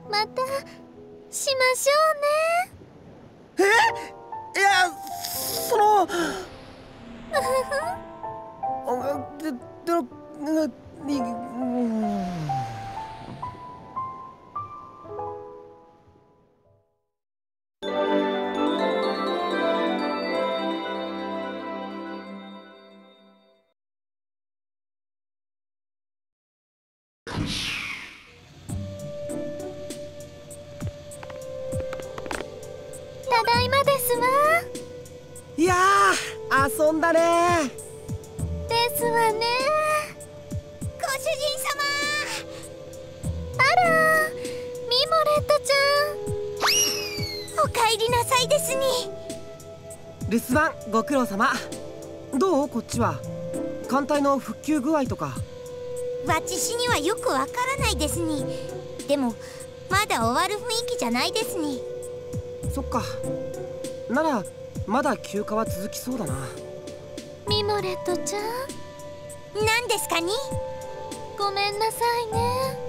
またしましょうね。いや、そのいやー、遊んだね。ですわね。ご主人様。あら、ミモレットちゃん、お帰りなさいですに。留守番ご苦労様。どうこっちは艦隊の復旧具合とか。私にはよくわからないですに。でもまだ終わる雰囲気じゃないですに。そっか、ならまだ休暇は続きそうだな。ミモレットちゃん、何ですかに。ごめんなさいね。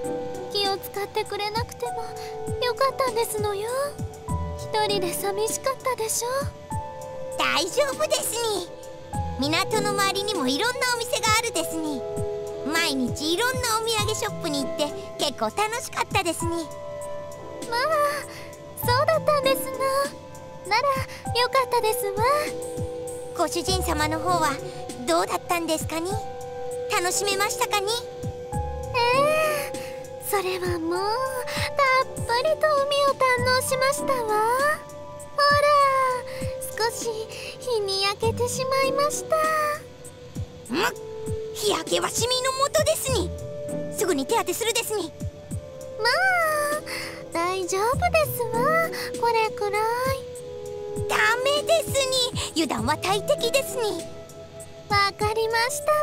気を使ってくれなくてもよかったんですのよ。一人で寂しかったでしょ。大丈夫ですに。港の周りにもいろんなお店があるですに。毎日いろんなお土産ショップに行って結構楽しかったですに。まあ、そうだったんですの。ならよかったですわ。ご主人様の方はどうだったんですかに。楽しめましたかに。それはもうたっぷりと海を堪能しましたわ。ほら、少し日に焼けてしまいました。日焼けはシミのもとですに。すぐに手当てするですに。まあ大丈夫ですわ、これくらい。ダメですに。油断は大敵ですに。わかりましたわ。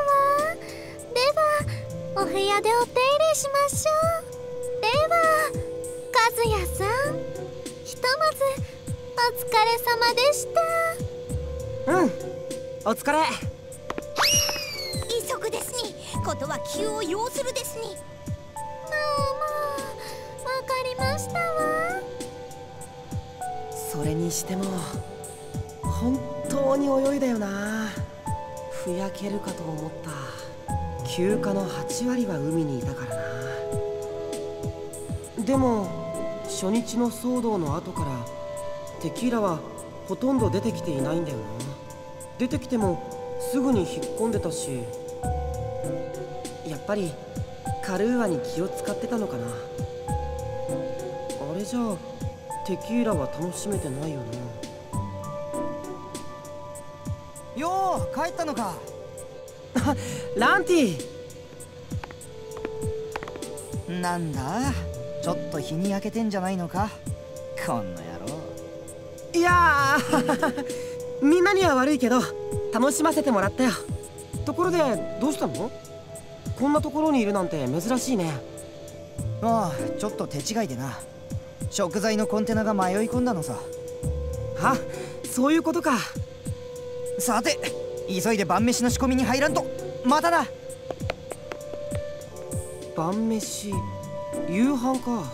ではお部屋でお手入れしましょう。では和也さん、ひとまずお疲れ様でした。お疲れ。急ぐですに。ことは急を要するですに。まあわかりましたわ。それにしても本当に泳いだよな。ふやけるかと思った。休暇の8割は海にいたからな。でも初日の騒動の後からテキーラはほとんど出てきていないんだよな。出てきてもすぐに引っ込んでたし、やっぱりカルーアに気を使ってたのかな。あれじゃあテキーラは楽しめてないよな。よう帰ったのか。ランティ。なんだ、ちょっと日に焼けてんじゃないのか、こんな野郎。いやみんなには悪いけど楽しませてもらったよ。ところでどうしたの？こんなところにいるなんて珍しいね。ああ、ちょっと手違いでな。食材のコンテナが迷い込んだのさ。あ、そういうことか。さて急いで晩飯の仕込みに入らんと。またな。晩飯、夕飯か。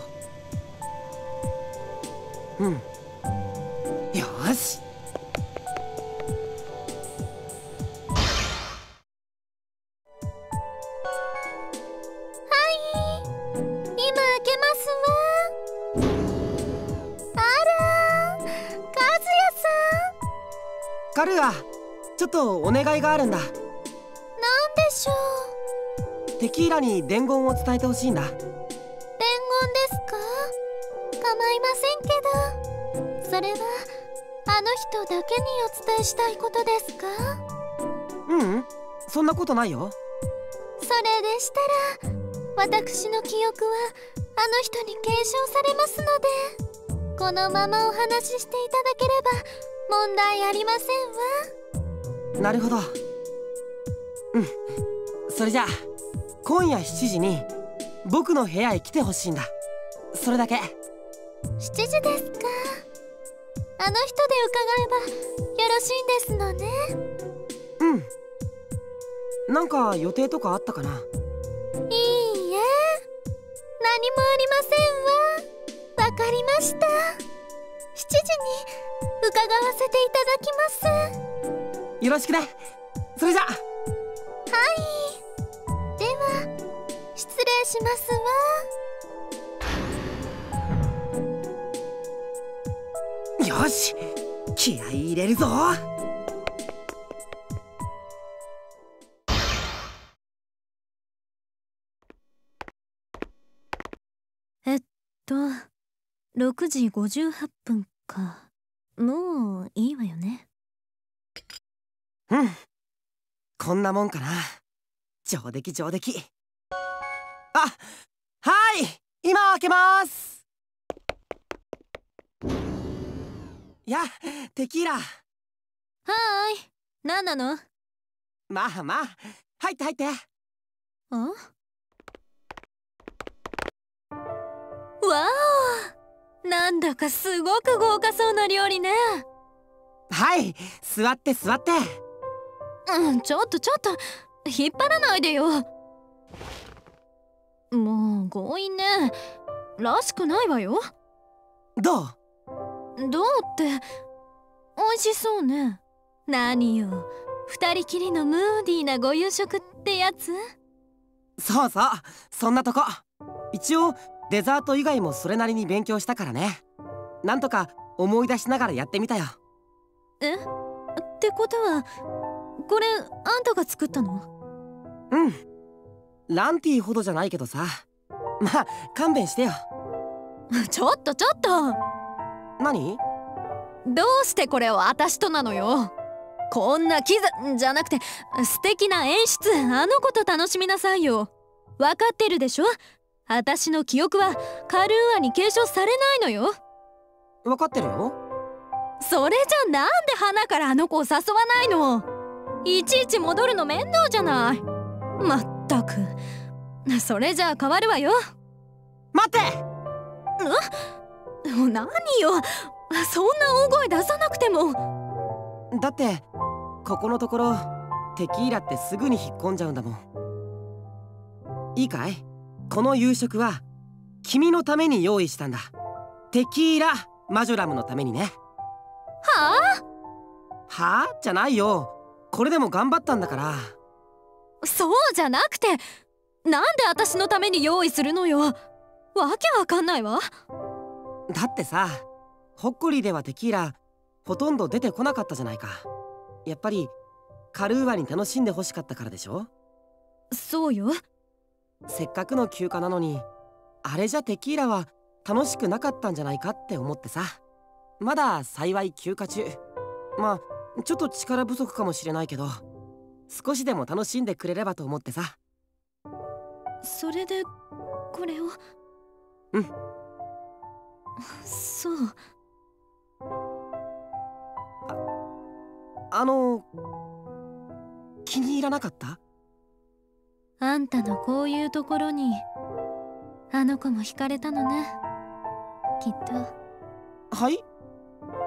よし。カルーア、ちょっとお願いがあるんだ。なんでしょう？テキーラに伝言を伝えてほしいんだ。伝言ですか？構いませんけど、それはあの人だけにお伝えしたいことですか？そんなことないよ。それでしたら私の記憶はあの人に継承されますので、このままお話ししていただければ問題ありませんわ。なるほど。それじゃあ今夜7時に僕の部屋へ来てほしいんだ。それだけ。7時ですか？あの人で伺えばよろしいんですのね。なんか予定とかあったかな？いいえ、何もありませんわ。わかりました。7時に伺わせていただきます。よろしくね。それじゃ。はい。では失礼しますわ。よし、気合い入れるぞ。6時58分か。もういいわよね。うん、こんなもんかな。上出来上出来。あ、はい、今開けます。や、テキーラ。はーい、何なの？まあまあ、入って入って。わお、なんだかすごく豪華そうな料理ね。はい、座って座って。ちょっと引っ張らないでよ。もう強引ね。らしくないわよ。どうって美味しそうね。何よ、二人きりのムーディーなご夕食ってやつ？そうそう、そんなとこ。一応デザート以外もそれなりに勉強したからね。なんとか思い出しながらやってみたよ。ってことはこれあんたが作ったの？うん、ランティほどじゃないけどさ。まあ勘弁してよ。ちょっと何？どうしてこれを私となのよ。こんなキザじゃなくて素敵な演出、あの子と楽しみなさいよ。分かってるでしょ、私の記憶はカルーアに継承されないのよ。分かってるよ。それじゃなんで花からあの子を誘わないの？いちいち戻るの面倒じゃない。まったく、それじゃあ変わるわよ。待って。何よ、そんな大声出さなくても。だってここのところテキーラってすぐに引っ込んじゃうんだもん。いいかい？この夕食は君のために用意したんだ。テキーラマジョラムのためにね。はあじゃないよ。これでも頑張ったんだから。そうじゃなくて、なんで私のために用意するのよ。わけわかんないわ。だってさ、ホッコリーではテキーラほとんど出てこなかったじゃないか。やっぱりカルーアに楽しんでほしかったからでしょ。そうよ。せっかくの休暇なのにあれじゃテキーラは楽しくなかったんじゃないかって思ってさ。まだ幸い休暇中。まあちょっと力不足かもしれないけど、少しでも楽しんでくれればと思ってさ。それでこれを？うん。そう。気に入らなかった？あんたのこういうところにあの子も惹かれたのね、きっと。はい？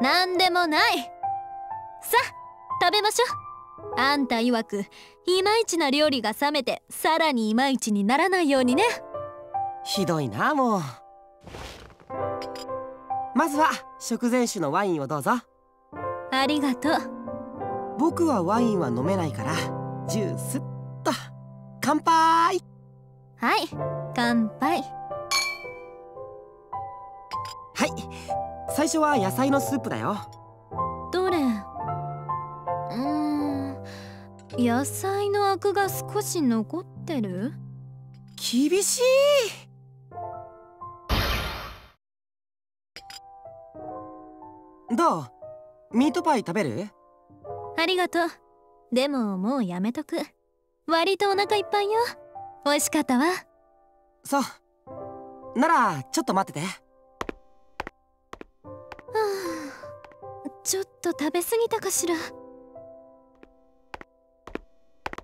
なんでもない。さあ食べましょう。あんた曰くいまいちな料理が冷めてさらにいまいちにならないようにね。ひどいなもう。まずは食前酒のワインをどうぞ。ありがとう。僕はワインは飲めないからジュースっと。乾杯。はい、乾杯。はい、最初は野菜のスープだよ。どれ？野菜のアクが少し残ってる？厳しい。どう？ミートパイ食べる？ありがとう。でももうやめとく。割とお腹いっぱいよ。美味しかったわ。そう。ならちょっと待ってて。ちょっと食べ過ぎたかしら。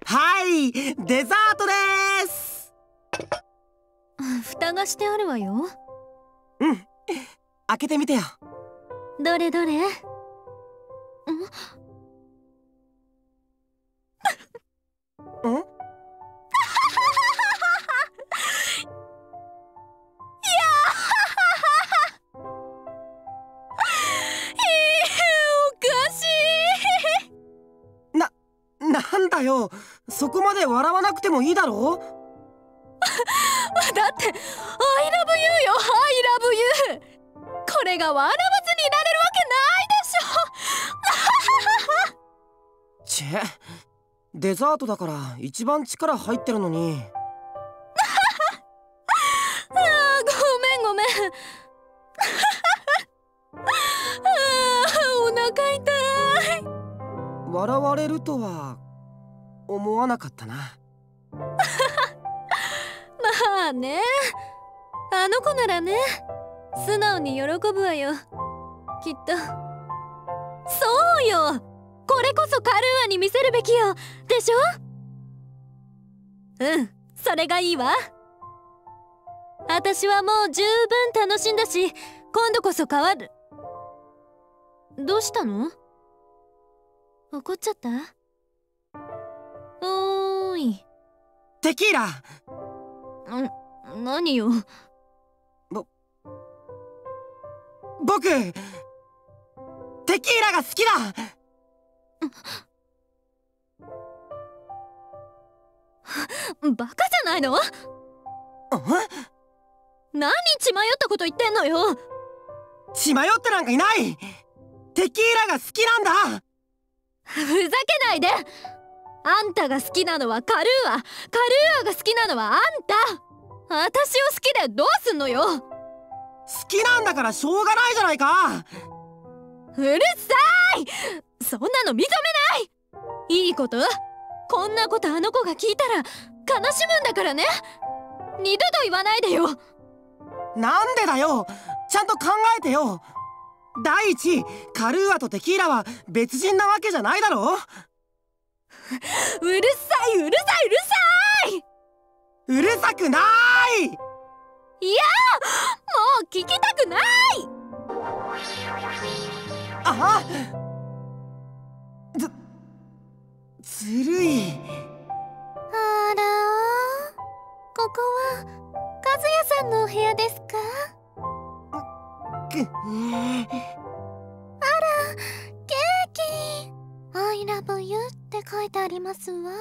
はい、デザートです。蓋がしてあるわよ。うん、開けてみてよ。どれどれ？なんだよ、そこまで笑わなくてもいいだろう。だって I love you よ I love you。 これが笑わずにいられるわけないでしょ。デザートだから一番力入ってるのに。ごめんお腹痛い。笑われるとは思わなかったな。まあね、あの子ならね、素直に喜ぶわよ、きっと。そうよ、これこそカルーアに見せるべきよ、でしょ。うん、それがいいわ。私はもう十分楽しんだし、今度こそ変わる。どうしたの？怒っちゃった？おーい。テキーラ。何よ。僕テキーラが好きだ。バカじゃないの？何血迷ったこと言ってんのよ。血迷ってなんかいない。テキーラが好きなんだ。ふざけないで。あんたが好きなのはカルーア、カルーアが好きなのはあんた。私を好きでどうすんのよ。好きなんだからしょうがないじゃないか。うるさい。そんなの認めない。いいこと？こんなことあの子が聞いたら悲しむんだからね。二度と言わないでよ。なんでだよ。ちゃんと考えてよ。第一、カルーアとテキーラは別人なわけじゃないだろ。うるさいうるさいうるさい。うるさくない。いや、もう聞きたくない。あっ、ずるい。あら、ここは和也さんのお部屋ですか？あら、ケーキ。I love you って書いてありますわ。かわい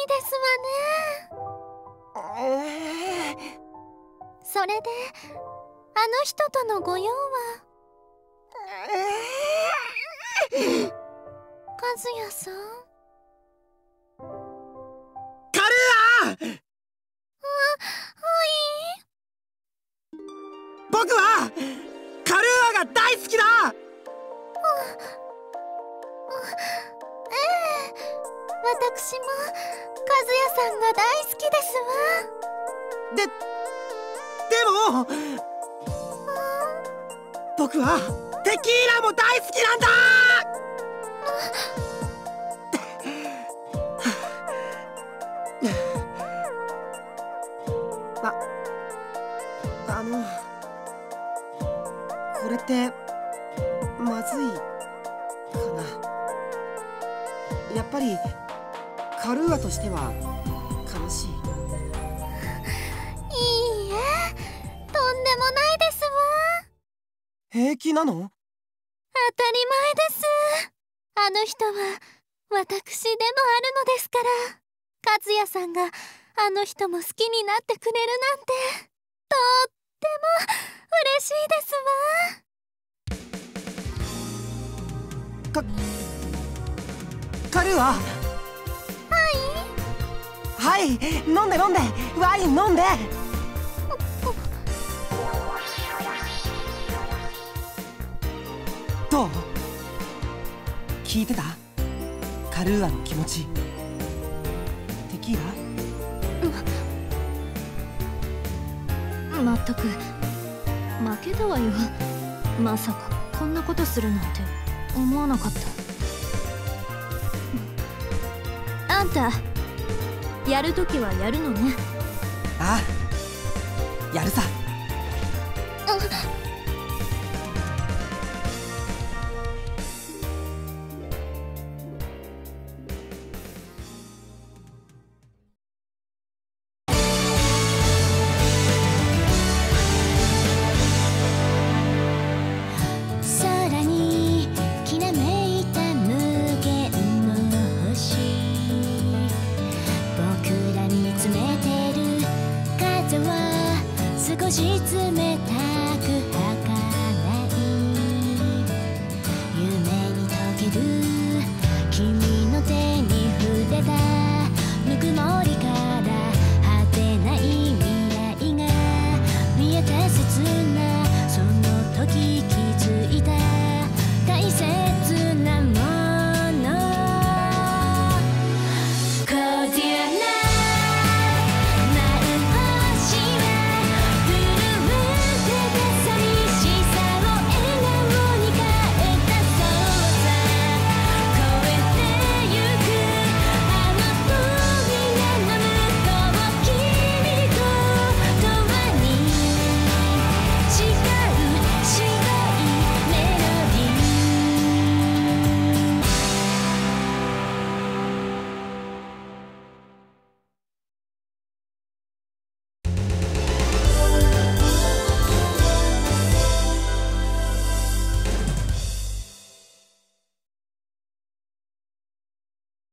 いですわね。それで、あの人とのご用は？和也さん？カルーア！はい。僕はカルーアが大好きだ。ええ、私も和也さんが大好きですわ。でも僕はテキーラも大好きなんだ。これってまずいかな。やっぱりカルーアとしては悲しい。いいえ、とんでもないですわ。平気なの？当たり前です。あの人は私でもあるのですから。和也さんがあの人も好きになってくれるなんて、とっても嬉しいですわ。カルーア。はい、飲んで飲んで、ワイン飲んで。どう？聞いてた？カルーアの気持ち。テキーラ？まったく負けたわよ。まさかこんなことするなんて思わなかった。あんたやるときはやるのね。ああ、やるさ。